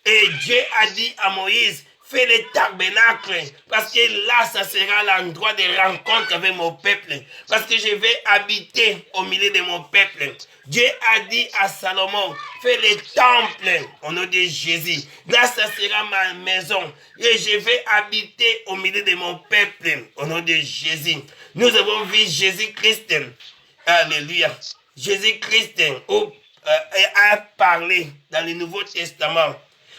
Et Dieu a dit à Moïse, fais les tabernacles, parce que là, ça sera l'endroit de rencontre avec mon peuple, parce que je vais habiter au milieu de mon peuple. Dieu a dit à Salomon, fais les temples au nom de Jésus. Là, ça sera ma maison, et je vais habiter au milieu de mon peuple, au nom de Jésus. Nous avons vu Jésus-Christ, alléluia, Jésus-Christ a parlé dans le Nouveau Testament.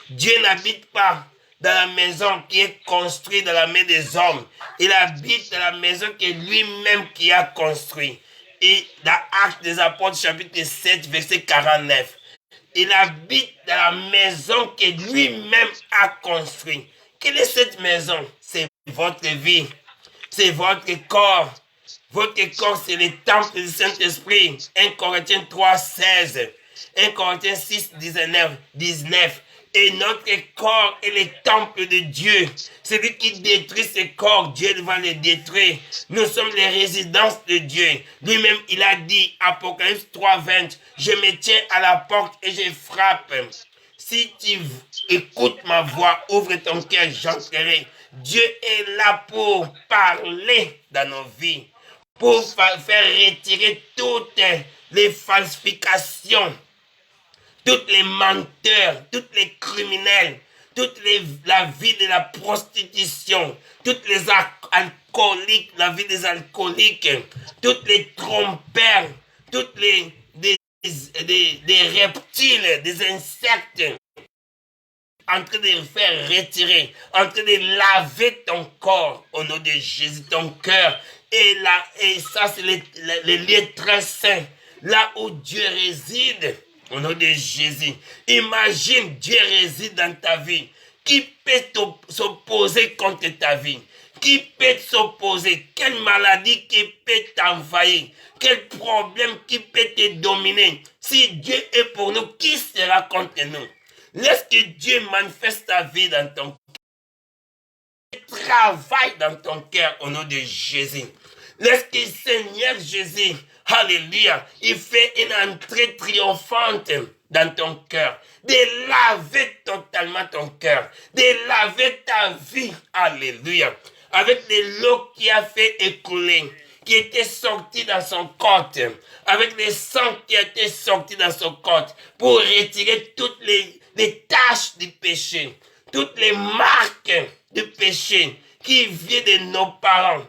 Dieu n'habite pas dans la maison qui est construite dans la main des hommes. Il habite dans la maison que lui-même qui a construite. Et dans Actes des Apôtres, chapitre 7, verset 49. Il habite dans la maison que lui-même a construite. Quelle est cette maison? C'est votre vie. C'est votre corps. Votre corps, c'est le temple du Saint-Esprit. 1 Corinthiens 3, 16. 1 Corinthiens 6, 19. Et notre corps est le temple de Dieu. Celui qui détruit ce corps, Dieu va le détruire. Nous sommes les résidences de Dieu. Lui-même, il a dit, Apocalypse 3, 20, je me tiens à la porte et je frappe. Si tu écoutes ma voix, ouvre ton cœur, j'entrerai. Dieu est là pour parler dans nos vies, pour faire retirer toutes les falsifications, toutes les menteurs, toutes les criminels, la vie de la prostitution, toutes les alcooliques, la vie des alcooliques, toutes les trompeurs, toutes des reptiles, des insectes, en train de faire retirer, en train de laver ton corps au nom de Jésus, ton cœur. Et ça, c'est le lieu très saint, là où Dieu réside. Au nom de Jésus, imagine Dieu réside dans ta vie. Qui peut s'opposer contre ta vie? Qui peut s'opposer? Quelle maladie qui peut t'envahir? Quel problème qui peut te dominer? Si Dieu est pour nous, qui sera contre nous? Laisse que Dieu manifeste ta vie dans ton cœur. Travaille dans ton cœur au nom de Jésus. Laisse que Seigneur Jésus, alléluia, il fait une entrée triomphante dans ton cœur. De laver totalement ton cœur. De laver ta vie, alléluia, avec de l'eau qui a fait écouler, qui était sortie dans son corps, avec le sang qui a été sorti dans son corps, pour retirer toutes les taches du péché, toutes les marques du péché qui viennent de nos parents,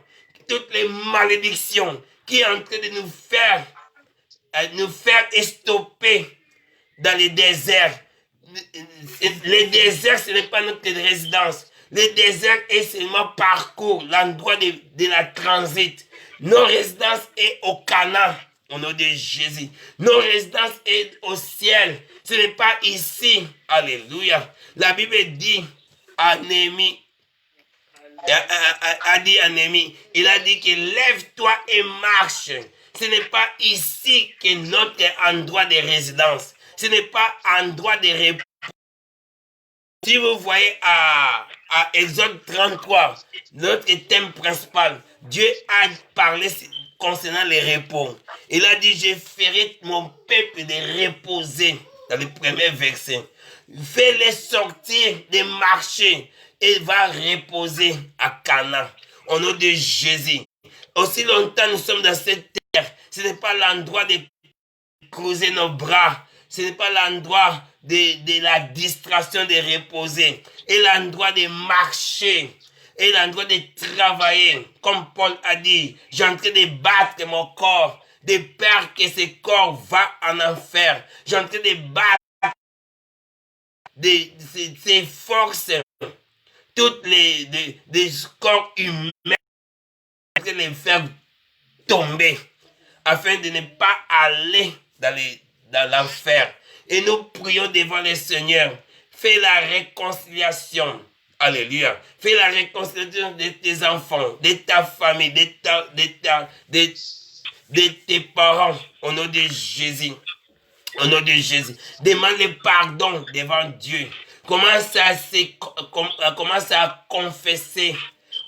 toutes les malédictions qui est en train de nous faire stopper dans les déserts. Les déserts, ce n'est pas notre résidence. Le désert est seulement parcours, l'endroit de la transit. Nos résidences est au Canaan, au nom de Jésus. Nos résidences est au ciel. Ce n'est pas ici. Alléluia. La Bible dit à Néhémie, il a dit que lève-toi et marche. Ce n'est pas ici que notre endroit de résidence. Ce n'est pas endroit de repos. Si vous voyez à Exode 33, notre thème principal, Dieu a parlé concernant les repos. Il a dit, je ferai mon peuple de reposer, dans le premier verset. Fais-les sortir des marchés et va reposer à Canaan, au nom de Jésus. Aussi longtemps nous sommes dans cette terre, ce n'est pas l'endroit de creuser nos bras, ce n'est pas l'endroit de la distraction de reposer, et l'endroit de marcher, et l'endroit de travailler. Comme Paul a dit, j'ai en train de battre mon corps, de peur que ce corps va en enfer. J'ai en train de battre ces forces, toutes des corps humains, de les faire tomber, afin de ne pas aller dans l'enfer. Et nous prions devant le Seigneur. Fais la réconciliation. Alléluia. Fais la réconciliation de tes enfants, de ta famille, de tes parents, au nom de Jésus. Au nom de Jésus. Demande le pardon devant Dieu. Commence à confesser.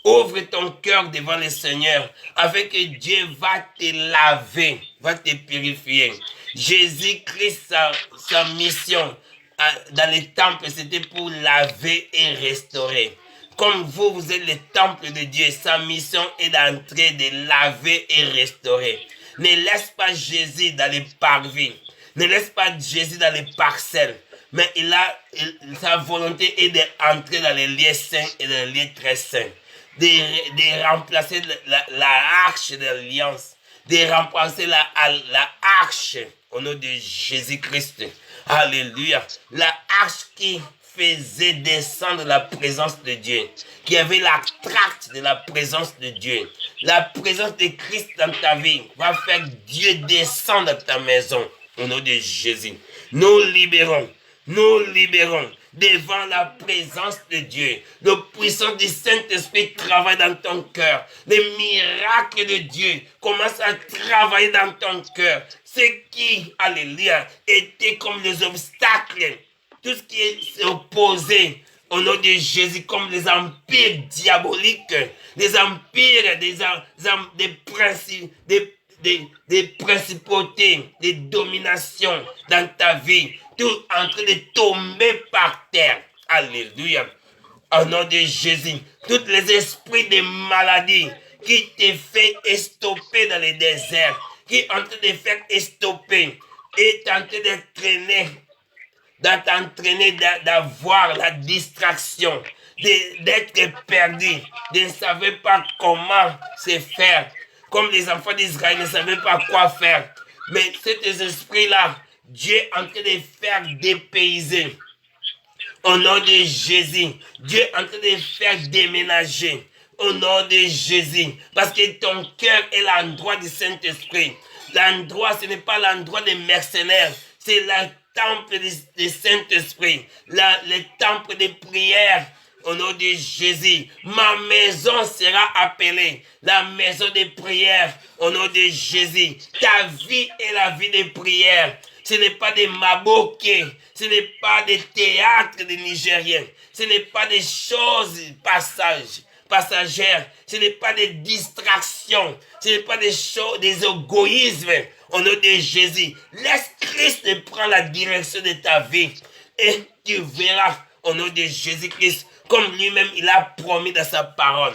Ouvre ton cœur devant le Seigneur, afin que Dieu va te laver, va te purifier. Jésus-Christ, sa mission dans les temples, c'était pour laver et restaurer. Comme vous, vous êtes le temple de Dieu, sa mission est d'entrer, de laver et restaurer. Ne laisse pas Jésus dans les parvis. Ne laisse pas Jésus dans les parcelles. Mais sa volonté est d'entrer dans les lieux saints et dans les lieux très saints. De remplacer la arche de l'alliance. De remplacer la arche au nom de Jésus-Christ. Alléluia. La arche qui faisait descendre la présence de Dieu, qui avait la trace de la présence de Dieu. La présence de Christ dans ta vie va faire Dieu descendre dans ta maison au nom de Jésus. Nous libérons devant la présence de Dieu. Le puissant du Saint-Esprit travaille dans ton cœur. Les miracles de Dieu commencent à travailler dans ton cœur. Ce qui, alléluia, était comme les obstacles, tout ce qui est opposé au nom de Jésus, comme les empires diaboliques, les empires des principautés, des dominations dans ta vie, tout en train de tomber par terre. Alléluia. Au nom de Jésus, tous les esprits de maladie qui te fait stopper dans les déserts, qui est en train de faire stopper, est en train de traîner, d'entraîner, d'avoir la distraction, d'être perdu, de ne savoir pas comment se faire. Comme les enfants d'Israël ne savaient pas quoi faire. Mais cet esprit-là, Dieu est en train de faire dépayser. Au nom de Jésus, Dieu est en train de faire déménager. Au nom de Jésus. Parce que ton cœur est l'endroit du Saint-Esprit. L'endroit, ce n'est pas l'endroit des mercenaires. C'est le temple du Saint-Esprit. Le temple de prière. Au nom de Jésus, ma maison sera appelée la maison de prière. Au nom de Jésus, ta vie est la vie de prière. Ce n'est pas des maboké, ce n'est pas des théâtres des Nigériens, ce n'est pas des choses passagères, ce n'est pas des distractions, ce n'est pas des choses, des égoïsmes. Au nom de Jésus, laisse Christ prendre la direction de ta vie et tu verras au nom de Jésus-Christ comme lui-même il a promis dans sa parole.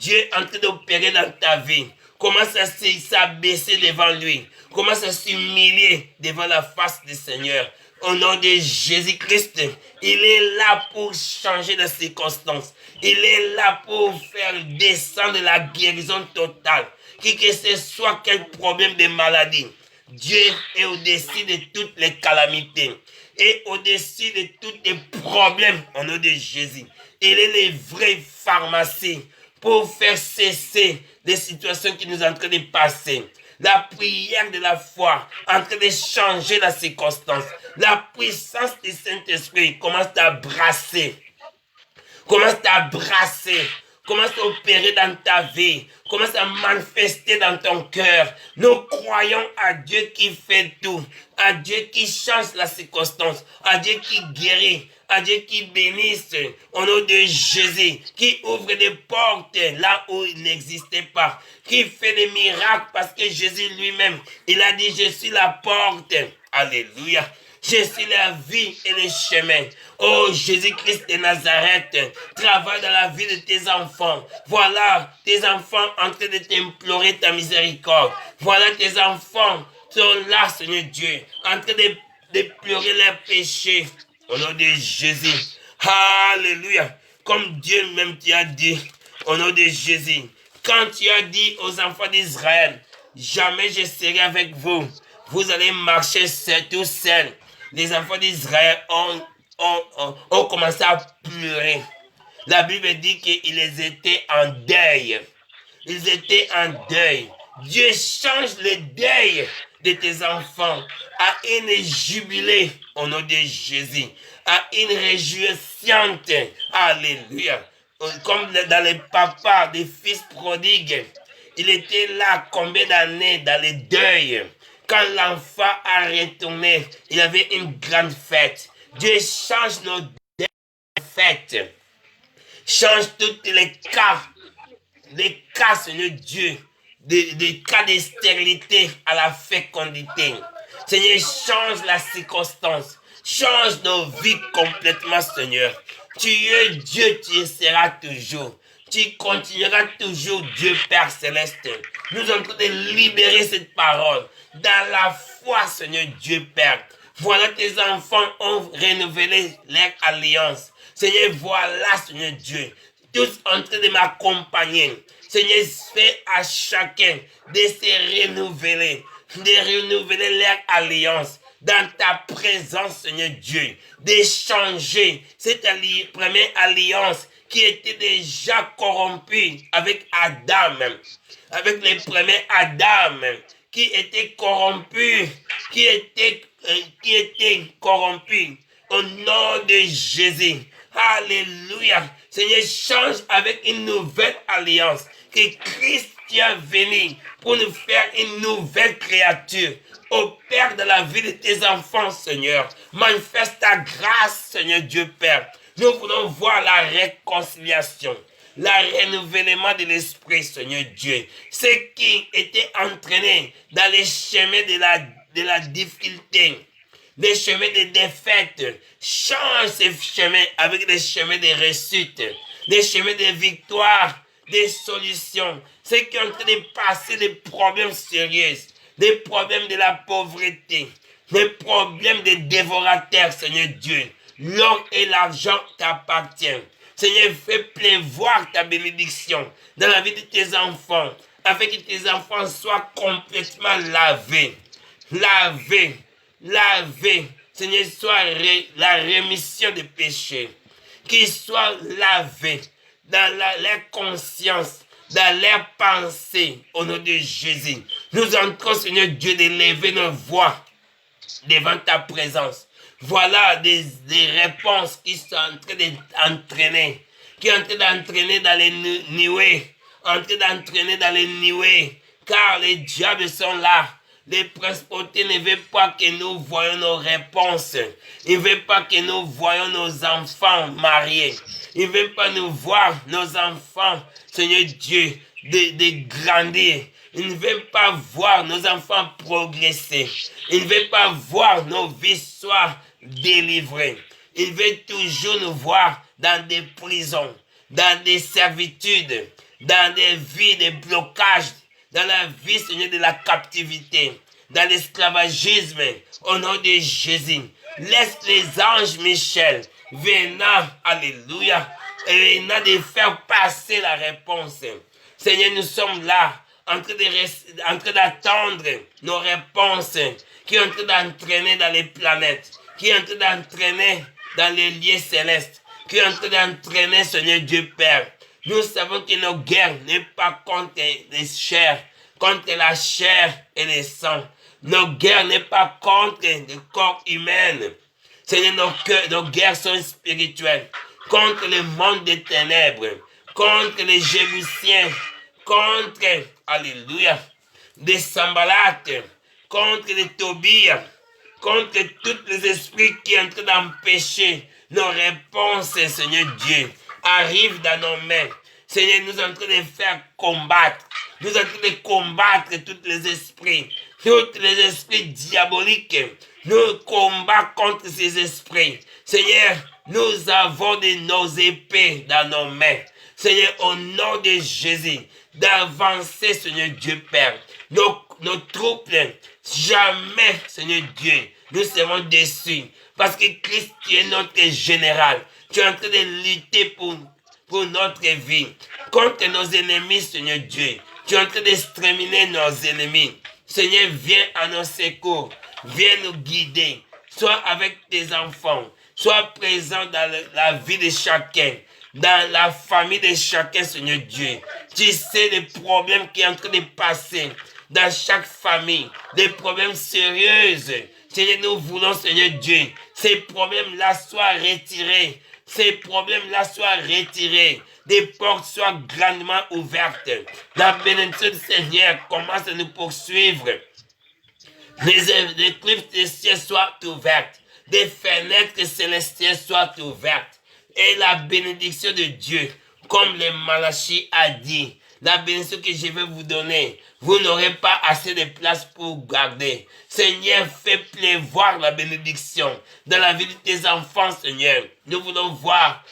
Dieu est en train d'opérer dans ta vie. Commence à s'abaisser devant lui. Commence à s'humilier devant la face du Seigneur. Au nom de Jésus-Christ, il est là pour changer de circonstances. Il est là pour faire descendre la guérison totale. Qui que ce soit quel problème de maladie, Dieu est au-dessus de toutes les calamités. Et au-dessus de tous les problèmes au nom de Jésus. Il est les vraies pharmacies pour faire cesser les situations qui nous sont en train de passer. La prière de la foi en train de changer la circonstance. La puissance du Saint-Esprit commence à brasser. Commence à brasser. Commence à opérer dans ta vie. Commence à manifester dans ton cœur. Nous croyons à Dieu qui fait tout. À Dieu qui change la circonstance. À Dieu qui guérit. À Dieu qui bénisse. Au nom de Jésus. Qui ouvre des portes là où il n'existait pas. Qui fait des miracles parce que Jésus lui-même, il a dit, je suis la porte. Alléluia. Je suis la vie et le chemin. Oh Jésus-Christ de Nazareth, travaille dans la vie de tes enfants. Voilà tes enfants en train de t'implorer ta miséricorde. Voilà tes enfants sont là, Seigneur Dieu, en train de pleurer leurs péchés. Au nom de Jésus. Alléluia. Comme Dieu même t'a dit, au nom de Jésus. Quand tu as dit aux enfants d'Israël, jamais je serai avec vous. Vous allez marcher tout seuls. Les enfants d'Israël ont commencé à pleurer. La Bible dit qu'ils étaient en deuil. Ils étaient en deuil. Dieu change le deuil de tes enfants à une jubilée au nom de Jésus, à une réjouissante. Alléluia. Comme dans les papas des fils prodigues, il était là combien d'années dans le deuil. Quand l'enfant a retourné, il y avait une grande fête. Dieu change nos deuils en fête. Change tous les cas, Seigneur Dieu, des cas de stérilité à la fécondité. Seigneur, change la circonstance. Change nos vies complètement, Seigneur. Tu es Dieu, tu seras toujours. Tu continueras toujours, Dieu Père Céleste. Nous sommes en train de libérer cette parole dans la foi, Seigneur Dieu Père. Voilà, tes enfants ont renouvelé leur alliance. Seigneur, voilà, Seigneur Dieu, tous en train de m'accompagner. Seigneur, fais à chacun de se renouveler, leur alliance dans ta présence, Seigneur Dieu, d'échanger cette première alliance qui était déjà corrompue avec Adam, avec les premiers Adam, qui était corrompu, qui était corrompu au nom de Jésus. Alléluia. Seigneur, change avec une nouvelle alliance. Que Christ est venu pour nous faire une nouvelle créature. Opère dans la vie de tes enfants, Seigneur. Manifeste ta grâce, Seigneur Dieu Père. Nous voulons voir la réconciliation, le renouvellement de l'esprit, Seigneur Dieu. Ceux qui étaient entraînés dans les chemins de la difficulté, les chemins de défaite, change ces chemins avec des chemins de réussite, des chemins de victoire, des solutions. Ceux qui ont en train de passer des problèmes sérieux, des problèmes de la pauvreté, des problèmes de dévorateurs, Seigneur Dieu. L'or et l'argent t'appartiennent. Seigneur, fais pleuvoir ta bénédiction dans la vie de tes enfants, afin que tes enfants soient complètement lavés. Seigneur, soit la rémission des péchés. Qu'ils soient lavés dans leur conscience, dans leur pensée, au nom de Jésus. Nous entrons, Seigneur Dieu, d'élever nos voix devant ta présence. Voilà des réponses qui sont en train d'entraîner, dans les nuées, car les diables sont là. Les principautés ne veulent pas que nous voyions nos réponses. Ils ne veulent pas que nous voyions nos enfants mariés. Ils ne veulent pas nous voir, nos enfants, Seigneur Dieu, de grandir. Ils ne veulent pas voir nos enfants progresser. Ils ne veulent pas voir nos vies soient délivrées. Ils veulent toujours nous voir dans des prisons, dans des servitudes, dans des vies de blocage, dans la vie, Seigneur, de la captivité, dans l'esclavagisme, au nom de Jésus. Laisse les anges, Michel, venant, alléluia, venant de faire passer la réponse. Seigneur, nous sommes là, en train d'attendre nos réponses, qui sont en train d'entraîner dans les planètes, qui sont en train d'entraîner dans les lieux célestes, qui sont en train d'entraîner, Seigneur Dieu Père. Nous savons que nos guerres n'est pas contre les chairs, contre la chair et les sangs. Nos guerres n'est pas contre le corps humain. Seigneur, nos guerres sont spirituelles. Contre le monde des ténèbres, contre les Jébusiens, contre, alléluia, des Sambalates, contre les Tobias, contre tous les esprits qui sont en train d'empêcher nos réponses, Seigneur Dieu, arrivent dans nos mains. Seigneur, nous sommes en train de faire combattre. Nous sommes en train de combattre tous les esprits diaboliques. Nous combattons contre ces esprits. Seigneur, nous avons nos épées dans nos mains. Seigneur, au nom de Jésus, d'avancer, Seigneur Dieu Père. Nos troupes, jamais, Seigneur Dieu, nous serons déçus. Parce que Christ, tu es notre général. Tu es en train de lutter pour notre vie. Contre nos ennemis, Seigneur Dieu. Tu es en train d'exterminer nos ennemis. Seigneur, viens à nos secours. Viens nous guider. Sois avec tes enfants. Sois présent dans la vie de chacun. Dans la famille de chacun, Seigneur Dieu. Tu sais les problèmes qui sont en train de passer dans chaque famille. Des problèmes sérieux. Seigneur, nous voulons, Seigneur Dieu, ces problèmes-là soient retirés. Ces problèmes-là soient retirés. Des portes soient grandement ouvertes. La bénédiction du Seigneur commence à nous poursuivre. Les clips des cieux soient ouvertes. Des fenêtres célestielles soient ouvertes. Et la bénédiction de Dieu, comme le Malachi a dit, la bénédiction que je vais vous donner, vous n'aurez pas assez de place pour garder. Seigneur, fais pleuvoir la bénédiction dans la vie de tes enfants, Seigneur. Nous voulons voir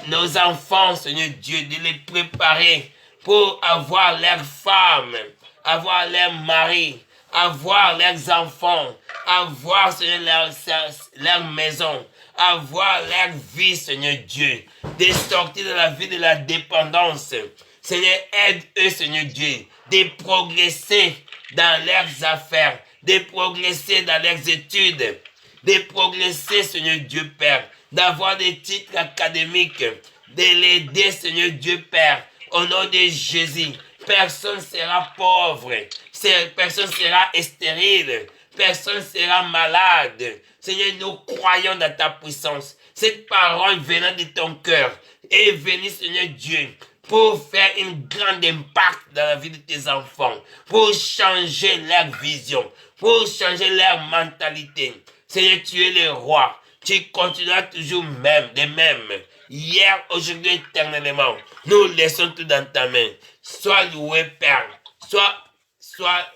nos enfants, Seigneur Dieu, de les préparer pour avoir leurs femmes, avoir leurs maris, avoir leurs enfants, avoir, Seigneur, leur maison, avoir leur vie, Seigneur Dieu, de sortir de la vie de la dépendance. Seigneur, aide-eux, Seigneur Dieu, de progresser dans leurs affaires, de progresser dans leurs études, de progresser, Seigneur Dieu Père, d'avoir des titres académiques, de l'aider, Seigneur Dieu Père, au nom de Jésus. Personne ne sera pauvre, personne ne sera stérile, personne ne sera malade. Seigneur, nous croyons dans ta puissance. Cette parole venant de ton cœur est venue, Seigneur Dieu, pour faire une grande impact dans la vie de tes enfants, pour changer leur vision, pour changer leur mentalité. Seigneur, tu es le roi. Tu continueras toujours de même. Hier, aujourd'hui, éternellement. Nous laissons tout dans ta main. Sois loué, Père. Sois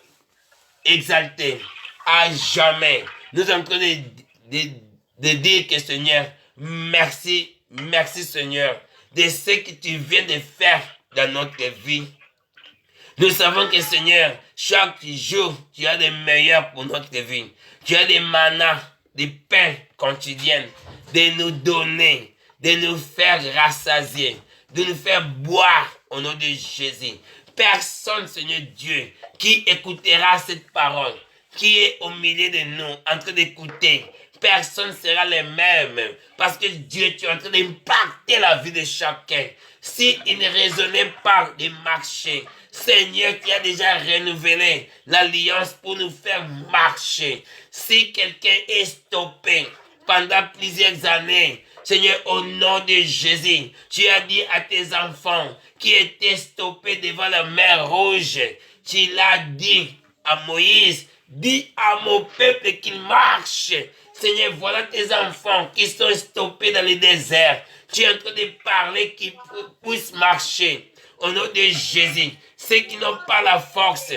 exalté. À jamais. Nous sommes en train de dire que, Seigneur, merci Seigneur, de ce que tu viens de faire dans notre vie. Nous savons que, Seigneur, chaque jour, tu as des meilleurs pour notre vie. Tu as des manas, des pains quotidiens, de nous donner, de nous faire rassasier, de nous faire boire au nom de Jésus. Personne, Seigneur Dieu, qui écoutera cette parole, qui est au milieu de nous, en train d'écouter, personne ne sera le même. Parce que Dieu, tu es en train d'impacter la vie de chacun. S'il ne raisonnait pas de marcher, Seigneur, tu as déjà renouvelé l'alliance pour nous faire marcher. Si quelqu'un est stoppé pendant plusieurs années, Seigneur, au nom de Jésus, tu as dit à tes enfants qui étaient stoppés devant la mer rouge, tu l'as dit à Moïse, dis à mon peuple qu'il marche. Seigneur, voilà tes enfants qui sont stoppés dans le désert. Tu es en train de parler qu'ils puissent marcher. Au nom de Jésus, ceux qui n'ont pas la force,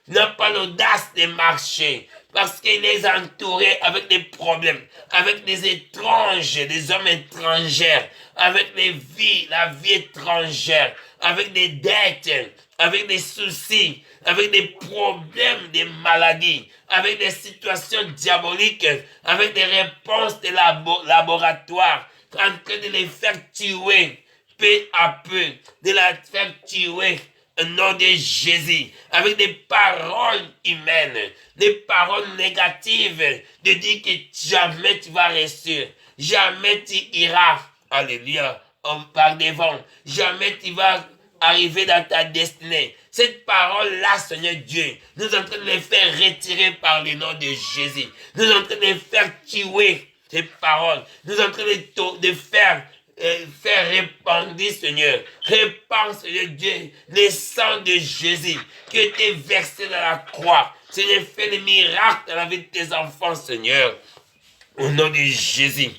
n'ont pas l'audace de marcher, parce qu'il les a entourés avec des problèmes, avec des étranges, des hommes étrangers, avec la vie étrangère, avec des dettes, avec des soucis, avec des problèmes, des maladies, avec des situations diaboliques, avec des réponses de laboratoire, en train de les faire tuer peu à peu, de la faire tuer au nom de Jésus, avec des paroles humaines, des paroles négatives, de dire que jamais tu vas réussir, jamais tu iras, alléluia, par devant, jamais tu vas arriver dans ta destinée. Cette parole-là, Seigneur Dieu, nous sommes en train de les faire retirer par le nom de Jésus. Nous sommes en train de les faire tuer, ces paroles. Nous sommes en train de faire répandre, Seigneur. Répand, Seigneur Dieu, le sang de Jésus qui a été versé dans la croix. Seigneur, fais des miracles dans la vie de tes enfants, Seigneur. Au nom de Jésus.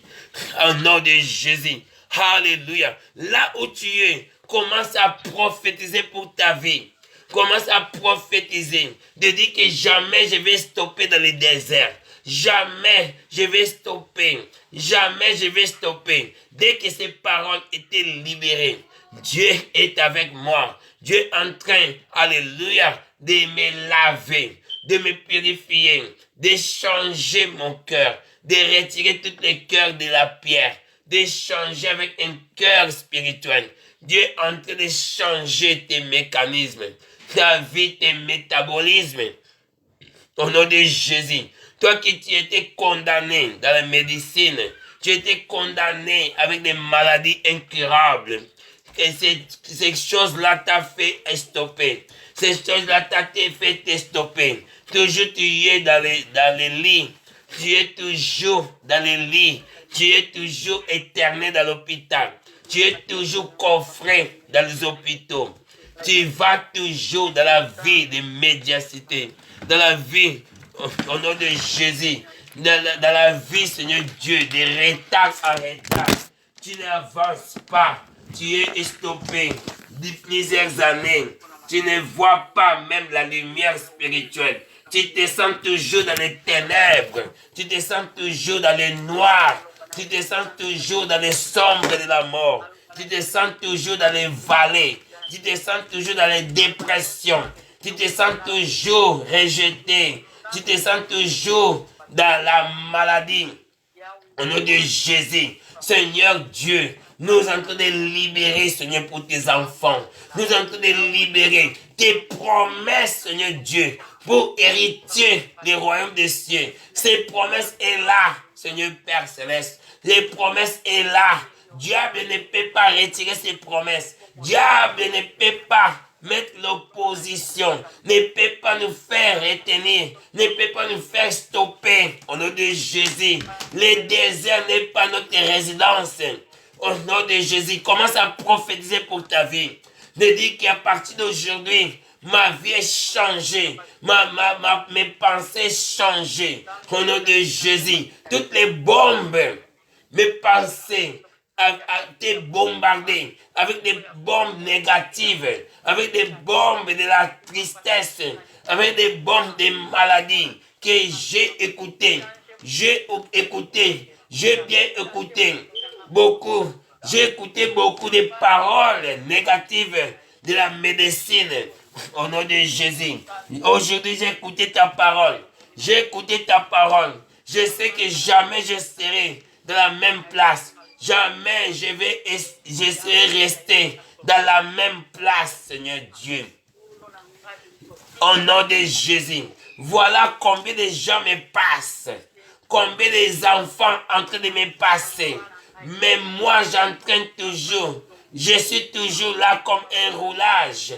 Au nom de Jésus. Alléluia. Là où tu es, commence à prophétiser pour ta vie. Commence à prophétiser. De dire que jamais je vais stopper dans le désert. Jamais je vais stopper. Jamais je vais stopper. Dès que ces paroles étaient libérées, Dieu est avec moi. Dieu est en train, alléluia, de me laver, de me purifier, de changer mon cœur, de retirer tous les cœurs de la pierre, de changer avec un cœur spirituel. Dieu est en train de changer tes mécanismes, ta vie, tes métabolismes. Au nom de Jésus. Toi qui tu étais condamné dans la médecine, tu étais condamné avec des maladies incurables. Et ces choses-là t'ont fait stopper. Ces choses-là t'ont fait te stopper. Toujours tu es dans les lits. Tu es toujours dans les lits. Tu es toujours éterné dans l'hôpital. Tu es toujours coffré dans les hôpitaux. Tu vas toujours dans la vie de médiacité. Dans la vie, au nom de Jésus, dans la vie, Seigneur Dieu, de retard en retard. Tu n'avances pas. tu es stoppé depuis plusieurs années. Tu ne vois pas même la lumière spirituelle. Tu te sens toujours dans les ténèbres. Tu te sens toujours dans les noirs. Tu te sens toujours dans les sombres de la mort. Tu te sens toujours dans les vallées. Tu te sens toujours dans les dépressions. Tu te sens toujours rejeté. Tu te sens toujours dans la maladie. Au nom de Jésus, Seigneur Dieu, nous sommes en train de libérer, Seigneur, pour tes enfants. Nous sommes en train de libérer tes promesses, Seigneur Dieu, pour hériter les royaumes des cieux. Ces promesses est là, Seigneur Père Céleste. Les promesses est là. Diable ne peut pas retirer ses promesses. Diable ne peut pas mettre l'opposition, ne peut pas nous faire retenir, ne peut pas nous faire stopper. Au nom de Jésus, le désert n'est pas notre résidence. Au nom de Jésus, commence à prophétiser pour ta vie. De dire qu'à partir d'aujourd'hui, ma vie est changée, mes pensées changées. Au nom de Jésus, toutes les bombes, mes pensées, a été bombardé avec des bombes négatives, avec des bombes de la tristesse, avec des bombes de maladies que j'ai écoutées. J'ai bien écouté beaucoup. J'ai écouté beaucoup de paroles négatives de la médecine. Au nom de Jésus. Aujourd'hui, j'ai écouté ta parole. J'ai écouté ta parole. Je sais que jamais je serai dans la même place. Jamais je serai resté dans la même place, Seigneur Dieu. Au nom de Jésus. Voilà combien de gens me passent. Combien des enfants en train de me passer. Mais moi, j'entraîne toujours. Je suis toujours là comme un roulage.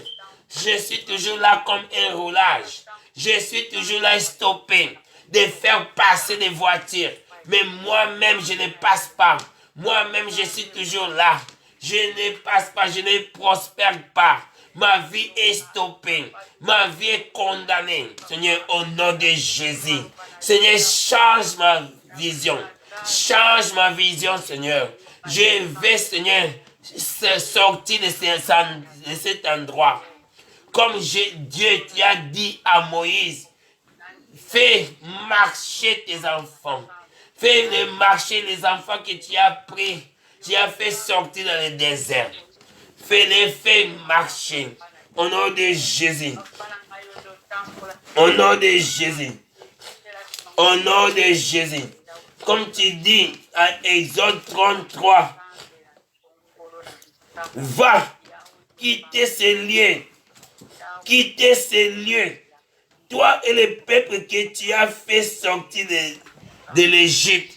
Je suis toujours là comme un roulage. Je suis toujours là stoppé de faire passer des voitures. Mais moi-même, je ne passe pas. Moi-même, je suis toujours là. Je ne passe pas, je ne prospère pas. Ma vie est stoppée. Ma vie est condamnée. Seigneur, au nom de Jésus. Seigneur, change ma vision. Change ma vision, Seigneur. Je vais, Seigneur, sortir de cet endroit. Comme Dieu t'a dit à Moïse, fais marcher tes enfants. Fais marcher les enfants que tu as pris, tu as fait sortir dans le désert. Fais marcher. Au nom de Jésus. Au nom de Jésus. Au nom de Jésus. Comme tu dis à Exode 33, va quitter ces lieux. Quitter ces lieux. Toi et le peuple que tu as fait sortir de l'Égypte,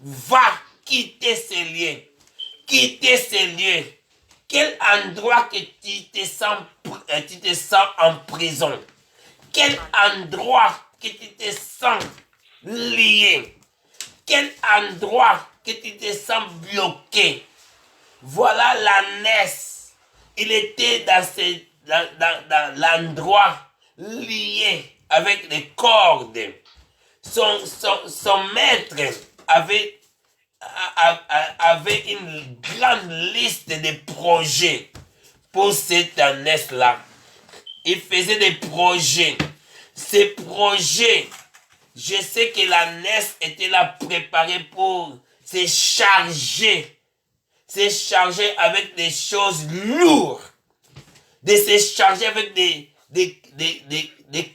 va quitter ces lieux. Quitter ces lieux. Quel endroit que tu te sens en prison? Quel endroit que tu te sens lié? Quel endroit que tu te sens bloqué? Voilà l'ânesse. Il était dans l'endroit lié avec des cordes. Son maître avait une grande liste de projets pour cette ânesse-là. Il faisait des projets. Ces projets, je sais que l'ânesse était là préparée pour se charger avec des choses lourdes, de se charger avec des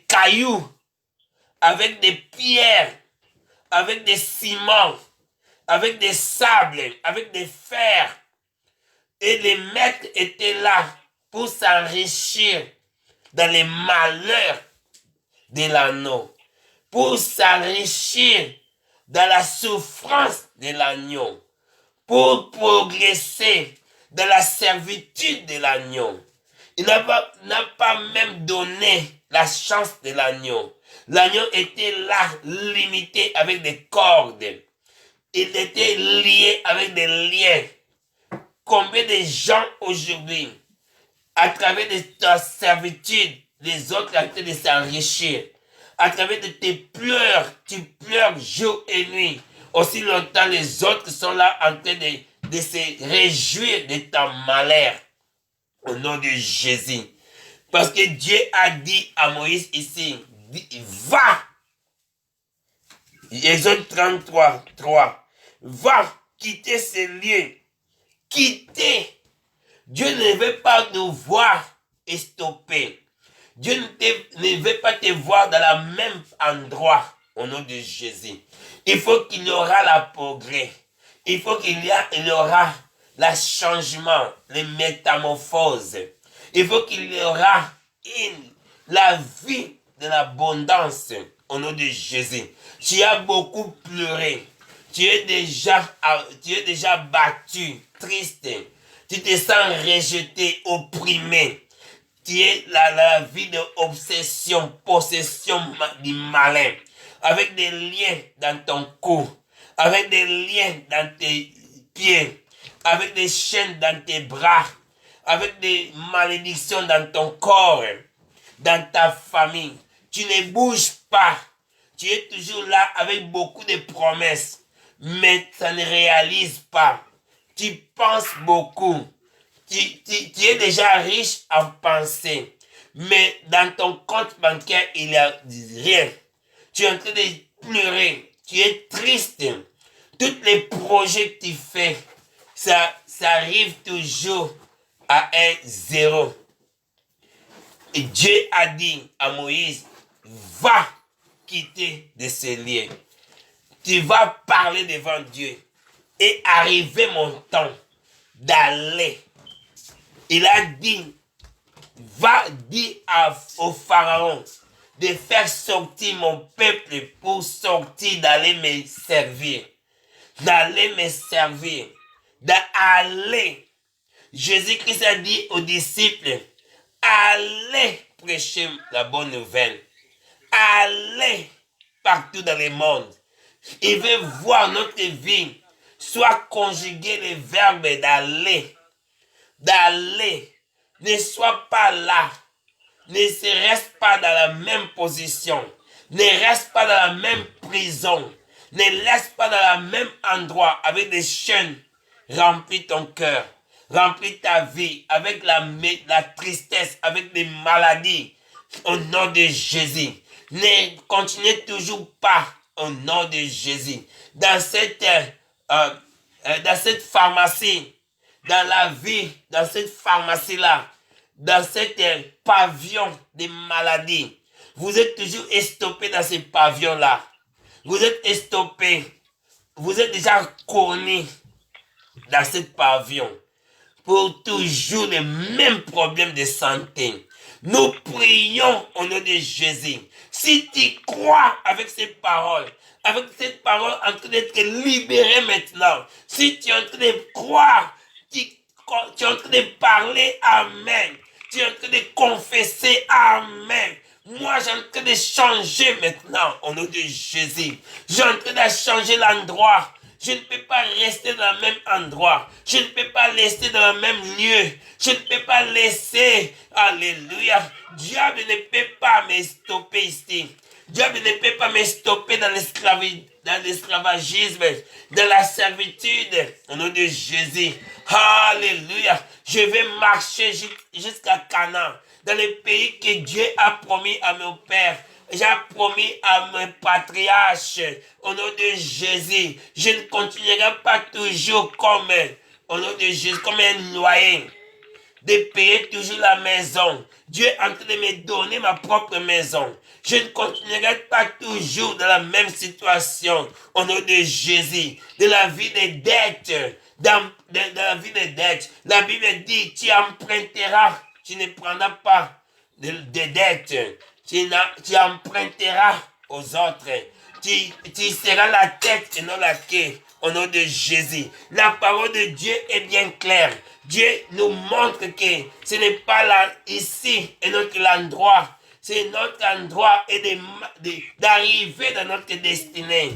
cailloux, avec des pierres, avec des ciments, avec des sables, avec des fers. Et les maîtres étaient là pour s'enrichir dans les malheurs de l'agneau, pour s'enrichir dans la souffrance de l'agneau, pour progresser dans la servitude de l'agneau. Il n'a pas même donné la chance de l'agneau. L'agneau était là, limité avec des cordes. Il était lié avec des liens. Combien de gens aujourd'hui, à travers de ta servitude, les autres ont train de s'enrichir. À travers de tes pleurs, tu pleures jour et nuit. Aussi longtemps, les autres sont là en train de se réjouir de ton malheur au nom de Jésus. Parce que Dieu a dit à Moïse ici, va. Exode 33, 3. Va quitter ces lieux. Quitter. Dieu ne veut pas nous voir et stopper. Dieu ne veut pas te voir dans le même endroit au nom de Jésus. Il faut qu'il y aura la progrès. Il faut qu'il y aura le changement, les métamorphoses. Il faut qu'il y aura la vie de l'abondance au nom de Jésus. Tu as beaucoup pleuré. Tu es déjà battu, triste. Tu te sens rejeté, opprimé. Tu es la vie d'obsession, possession du malin. Avec des liens dans ton cou. Avec des liens dans tes pieds. Avec des chaînes dans tes bras. Avec des malédictions dans ton corps. Dans ta famille. Tu ne bouges pas. Tu es toujours là avec beaucoup de promesses. Mais ça ne réalise pas. Tu penses beaucoup. Tu es déjà riche en pensée. Mais dans ton compte bancaire, il n'y a rien. Tu es en train de pleurer. Tu es triste. Tous les projets que tu fais, ça arrive toujours à un zéro. Et Dieu a dit à Moïse, va quitter de ces lieux. Tu vas parler devant Dieu. Et arrivé mon temps d'aller. Il a dit, va dire au Pharaon de faire sortir mon peuple pour sortir, d'aller me servir. D'aller me servir. D'aller. Jésus-Christ a dit aux disciples, allez prêcher la bonne nouvelle. Allez partout dans le monde. Il veut voir notre vie soit conjuguer le verbe d'aller. D'aller. Ne sois pas là. Ne reste pas dans la même position. Ne reste pas dans la même prison. Ne laisse pas dans le même endroit avec des chaînes. Remplis ton cœur. Remplis ta vie avec la tristesse, avec des maladies. Au nom de Jésus. Ne continuez toujours pas au nom de Jésus. Dans cette pharmacie, dans la vie, dans cette pharmacie-là, dans cette pavillon de maladies, vous êtes toujours estompé dans ce pavillon-là. Vous êtes estompé. Vous êtes déjà connu dans ce pavillon pour toujours les mêmes problèmes de santé. Nous prions au nom de Jésus. Si tu crois avec ces paroles, avec cette parole en train d'être libérée maintenant, si tu es en train de croire, tu es en train de parler, amen. Tu es en train de confesser, amen. Moi, j'ai en train de changer maintenant au nom de Jésus. J'ai en train de changer l'endroit. Je ne peux pas rester dans le même endroit. Je ne peux pas rester dans le même lieu. Je ne peux pas laisser. Alléluia. Diable ne peut pas me stopper ici. Diable ne peut pas me stopper dans l'esclavagisme, dans la servitude. Au nom de Jésus. Alléluia. Je vais marcher jusqu'à Canaan, dans le pays que Dieu a promis à mon père. J'ai promis à mes patriarches, au nom de Jésus, je ne continuerai pas toujours comme, au nom de Jésus, comme un noyé, de payer toujours la maison. Dieu est en train de me donner ma propre maison. Je ne continuerai pas toujours dans la même situation, au nom de Jésus, de la vie des dettes, dans la vie des dettes. La Bible dit, tu emprunteras, tu ne prendras pas de dettes. Tu emprunteras aux autres. Tu seras la tête et non la queue. Au nom de Jésus. La parole de Dieu est bien claire. Dieu nous montre que ce n'est pas là, ici, et notre endroit. C'est notre endroit et d'arriver dans notre destinée.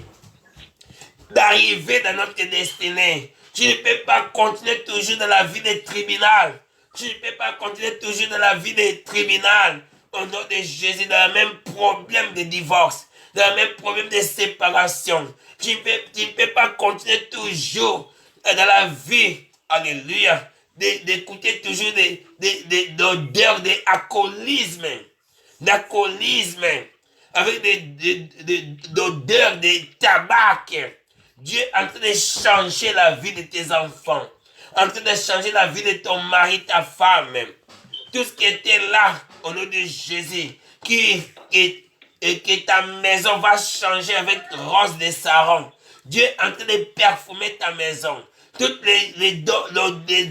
D'arriver dans notre destinée. Tu ne peux pas continuer toujours dans la vie des tribunaux. Tu ne peux pas continuer toujours dans la vie des tribunaux. Au nom de Jésus, dans le même problème de divorce, dans le même problème de séparation. Tu ne peux pas continuer toujours dans la vie, alléluia, d'écouter toujours d'odeurs d'alcoolisme, avec d'odeurs de tabac. Dieu est en train de changer la vie de tes enfants, en train de changer la vie de ton mari, ta femme. Tout ce qui était là, au nom de Jésus, que ta maison va changer avec rose de Saron. Dieu est en train de parfumer ta maison. Toutes les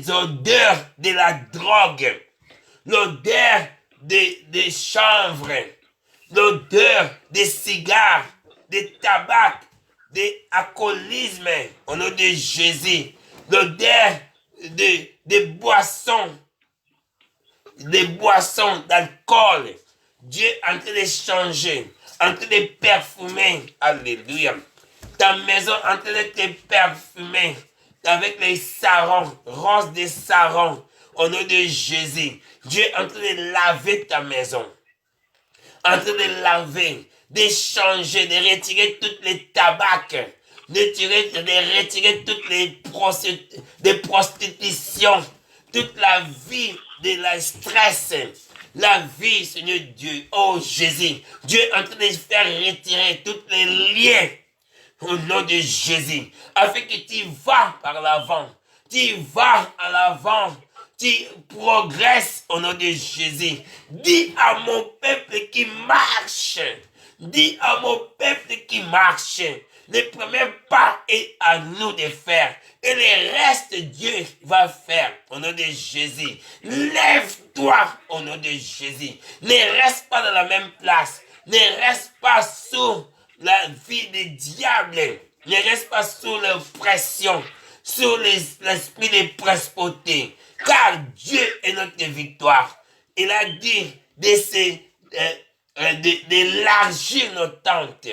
odeurs de la drogue, l'odeur des chanvre, l'odeur des cigares, des tabac, des alcoolisme, au nom de Jésus, l'odeur des boissons d'alcool. Dieu est en train de changer, en train de parfumer. Alléluia. Ta maison est en train de te parfumer avec les sarons, roses de sarons, au nom de Jésus. Dieu est en train de laver ta maison, en train de laver, de changer, de retirer toutes les tabacs, de retirer toutes les prostitutions, toute la vie de la stress, la vie, Seigneur Dieu, oh Jésus. Dieu est en train de faire retirer tous les liens au nom de Jésus, afin que tu vas par l'avant, tu vas à l'avant, tu progresses au nom de Jésus. Dis à mon peuple qui marche, dis à mon peuple qui marche, le premier pas est à nous de faire, et le reste Dieu va faire au nom de Jésus. Lève-toi au nom de Jésus. Ne reste pas dans la même place, ne reste pas sous la vie des diables, ne reste pas sous leur pression, sous l'esprit de principauté, car Dieu est notre victoire. Il a dit d'élargir nos tentes,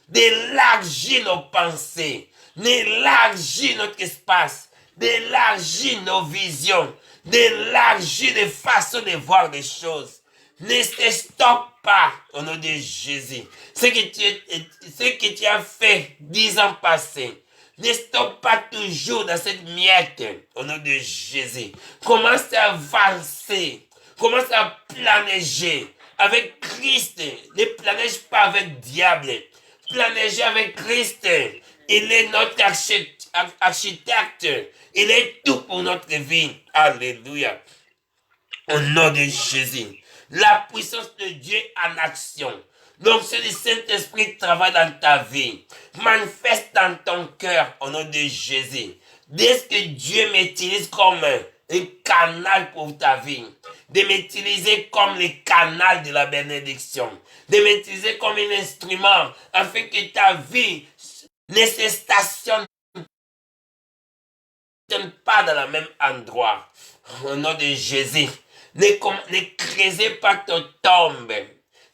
d'élargir nos pensées, d'élargir notre espace, d'élargir nos visions, d'élargir les façons de voir les choses. Ne te stoppe pas au nom de Jésus. Ce que tu as fait 10 ans passés, ne stoppe pas toujours dans cette miette au nom de Jésus. Commence à avancer, commence à planéger avec Christ. Ne planège pas avec le diable, planéger avec Christ. Il est notre architecte, il est tout pour notre vie. Alléluia. Au nom de Jésus. La puissance de Dieu en action. Donc, c'est le Saint-Esprit qui travaille dans ta vie. Manifeste dans ton cœur au nom de Jésus. Dès que Dieu m'utilise comme un canal pour ta vie, de m'utiliser comme le canal de la bénédiction, de m'utiliser comme un instrument afin que ta vie ne se stationne pas dans le même endroit. Au nom de Jésus. Ne creusez pas ta tombe.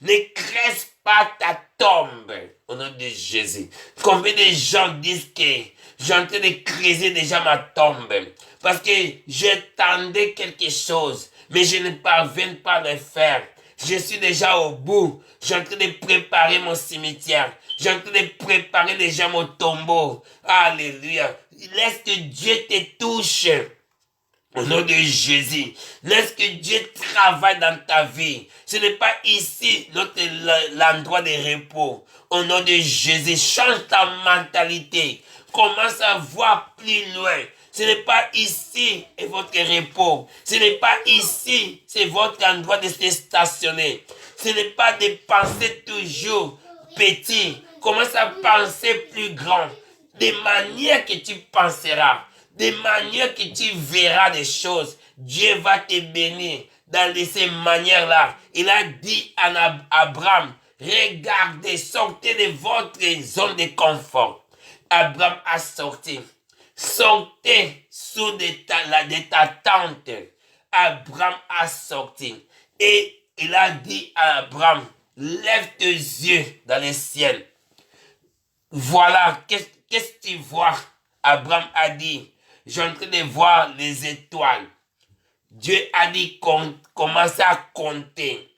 Ne creuse pas ta tombe. Au nom de Jésus. Combien de gens disent que j'ai en train de creuser déjà ma tombe. Parce que j'attendais quelque chose. Mais je ne parviens pas à le faire. Je suis déjà au bout. J'ai en train de préparer mon cimetière. J'ai en train de préparer déjà mon tombeau. Alléluia. Laisse que Dieu te touche. Au nom de Jésus, laisse que Dieu travaille dans ta vie. Ce n'est pas ici l'endroit de repos. Au nom de Jésus, change ta mentalité. Commence à voir plus loin. Ce n'est pas ici votre repos. Ce n'est pas ici, c'est votre endroit de se stationner. Ce n'est pas de penser toujours petit. Commence à penser plus grand. De manière que tu penseras. De manière que tu verras des choses, Dieu va te bénir dans ces manières-là. Il a dit à Abraham, regardez, sortez de votre zone de confort. Abraham a sorti. Sortez sous de ta tente. Abraham a sorti. Et il a dit à Abraham, lève tes yeux dans le ciel. Voilà, qu'est-ce que tu vois? Abraham a dit, j'ai en train de voir les étoiles. Dieu a dit, commencez à compter.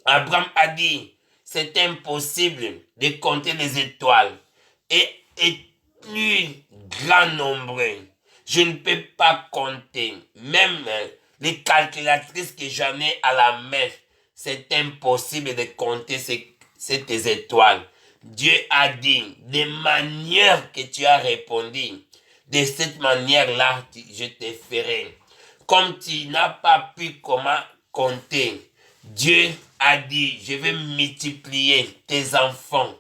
Abraham a dit, c'est impossible de compter les étoiles. Et plus grand nombreux. Je ne peux pas compter. Même les calculatrices que j'en ai à la main, c'est impossible de compter ces tes étoiles. Dieu a dit, des manières que tu as répondu, de cette manière-là, je te ferai. Comme tu n'as pas pu comment compter, Dieu a dit, je vais multiplier tes enfants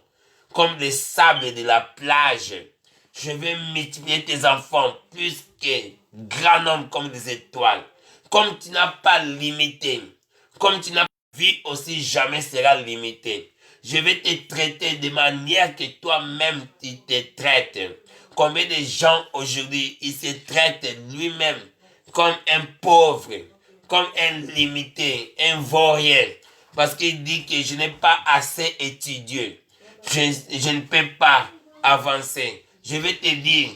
comme les sables de la plage. Je vais multiplier tes enfants plus que grand nombre comme des étoiles. Comme tu n'as pas limité, comme tu n'as pas vie aussi jamais sera limité. Je vais te traiter de manière que toi-même tu te traites. Combien de gens aujourd'hui, ils se traitent lui-même comme un pauvre, comme un limité, un vaurien. Parce qu'il dit que je n'ai pas assez étudié. Je ne peux pas avancer. Je vais te dire,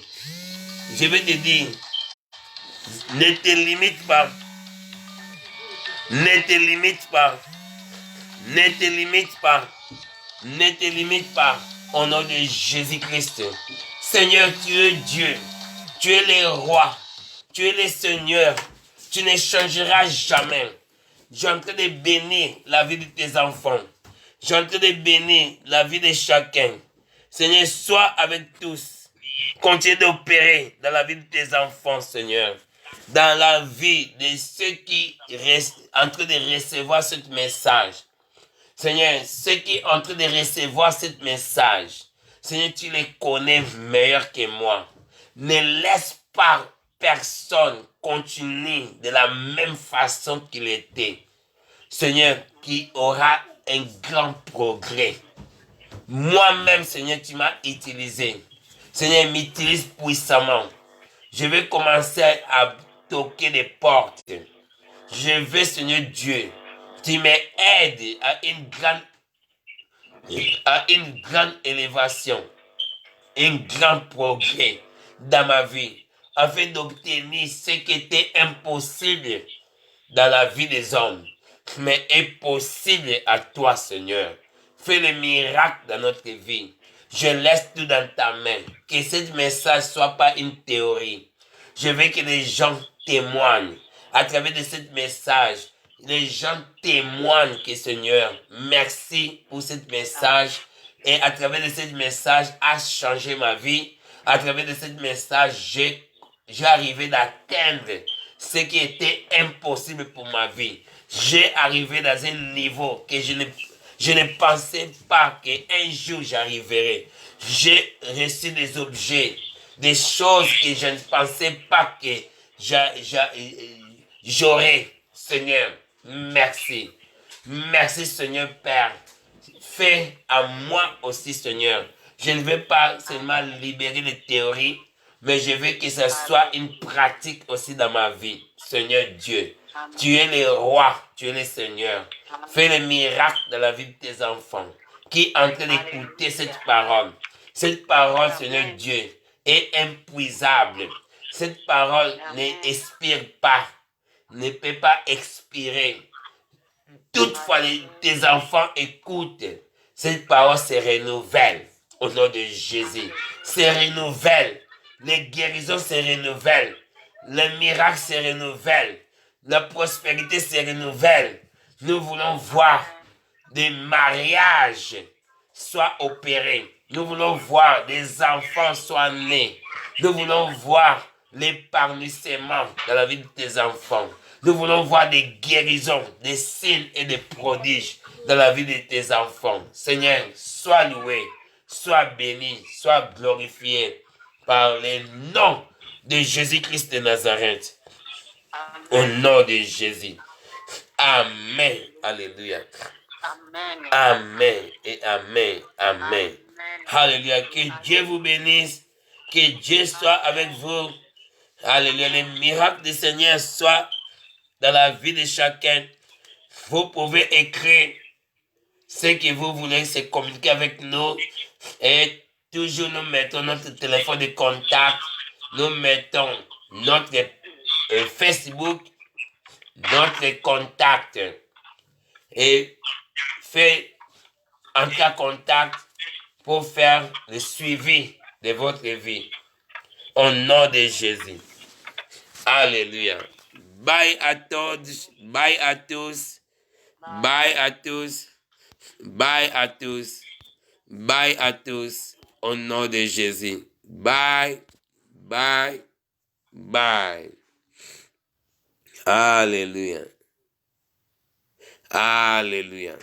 ne te limite pas, ne te limite pas, ne te limite pas, ne te limite pas, au nom de Jésus-Christ. Seigneur, tu es Dieu, tu es le roi, tu es le Seigneur, tu ne changeras jamais. Je suis en train de bénir la vie de tes enfants. Je suis en train de bénir la vie de chacun. Seigneur, sois avec tous. Continue d'opérer dans la vie de tes enfants, Seigneur. Dans la vie de ceux qui restent en train de recevoir ce message. Seigneur, ceux qui sont en train de recevoir ce message, Seigneur, tu les connais meilleur que moi. Ne laisse pas personne continuer de la même façon qu'il était. Seigneur, qui aura un grand progrès. Moi-même, Seigneur, tu m'as utilisé. Seigneur, m'utilise puissamment. Je vais commencer à toquer des portes. Je veux, Seigneur Dieu, tu m'aides à une grande élévation, un grand progrès dans ma vie, afin d'obtenir ce qui était impossible dans la vie des hommes, mais est possible à toi, Seigneur. Fais le miracle dans notre vie. Je laisse tout dans ta main. Que ce message ne soit pas une théorie. Je veux que les gens témoignent. À travers de ce message, les gens témoignent que Seigneur, merci pour ce message. Et à travers de ce message, a changé ma vie. À travers de ce message, j'ai arrivé d'atteindre ce qui était impossible pour ma vie. J'ai arrivé dans un niveau que je ne pensais pas qu'un jour j'arriverais. J'ai reçu des objets, des choses que je ne pensais pas que j'aurais. Seigneur, merci. Merci Seigneur Père. Fais à moi aussi Seigneur. Je ne veux pas seulement libérer les théories, mais je veux que ce soit une pratique aussi dans ma vie. Seigneur Dieu, tu es le roi, tu es le Seigneur. Fais le miracle dans la vie de tes enfants qui sont en train d'écouter cette parole. Cette parole, Seigneur Dieu, est impuisable. Cette parole n'expire pas, ne peut pas expirer. Toutefois, tes enfants écoutent. Cette parole se renouvelle au nom de Jésus. Se renouvelle. Les guérisons se renouvellent. Les miracles se renouvellent. La prospérité se renouvelle. Nous voulons voir des mariages soient opérés. Nous voulons voir des enfants soient nés. Nous voulons voir l'épanouissement dans la vie de tes enfants. Nous voulons voir des guérisons, des signes et des prodiges dans la vie de tes enfants. Seigneur, sois loué, sois béni, sois glorifié par le nom de Jésus-Christ de Nazareth. Au nom de Jésus. Amen. Alléluia. Amen et amen. Amen. Alléluia. Que Dieu vous bénisse. Que Dieu soit avec vous. Alléluia. Les miracles du Seigneur soient dans la vie de chacun. Vous pouvez écrire ce que vous voulez, c'est communiquer avec nous. Et toujours nous mettons notre téléphone de contact. Nous mettons notre Facebook, notre contact. Et fait entrer en contact pour faire le suivi de votre vie. Au nom de Jésus. Alléluia. Bye à tous. Bye à tous. Bye à tous. Bye à tous. Bye à tous. Au nom de Jésus. Bye. Bye. Bye. Alléluia. Alléluia.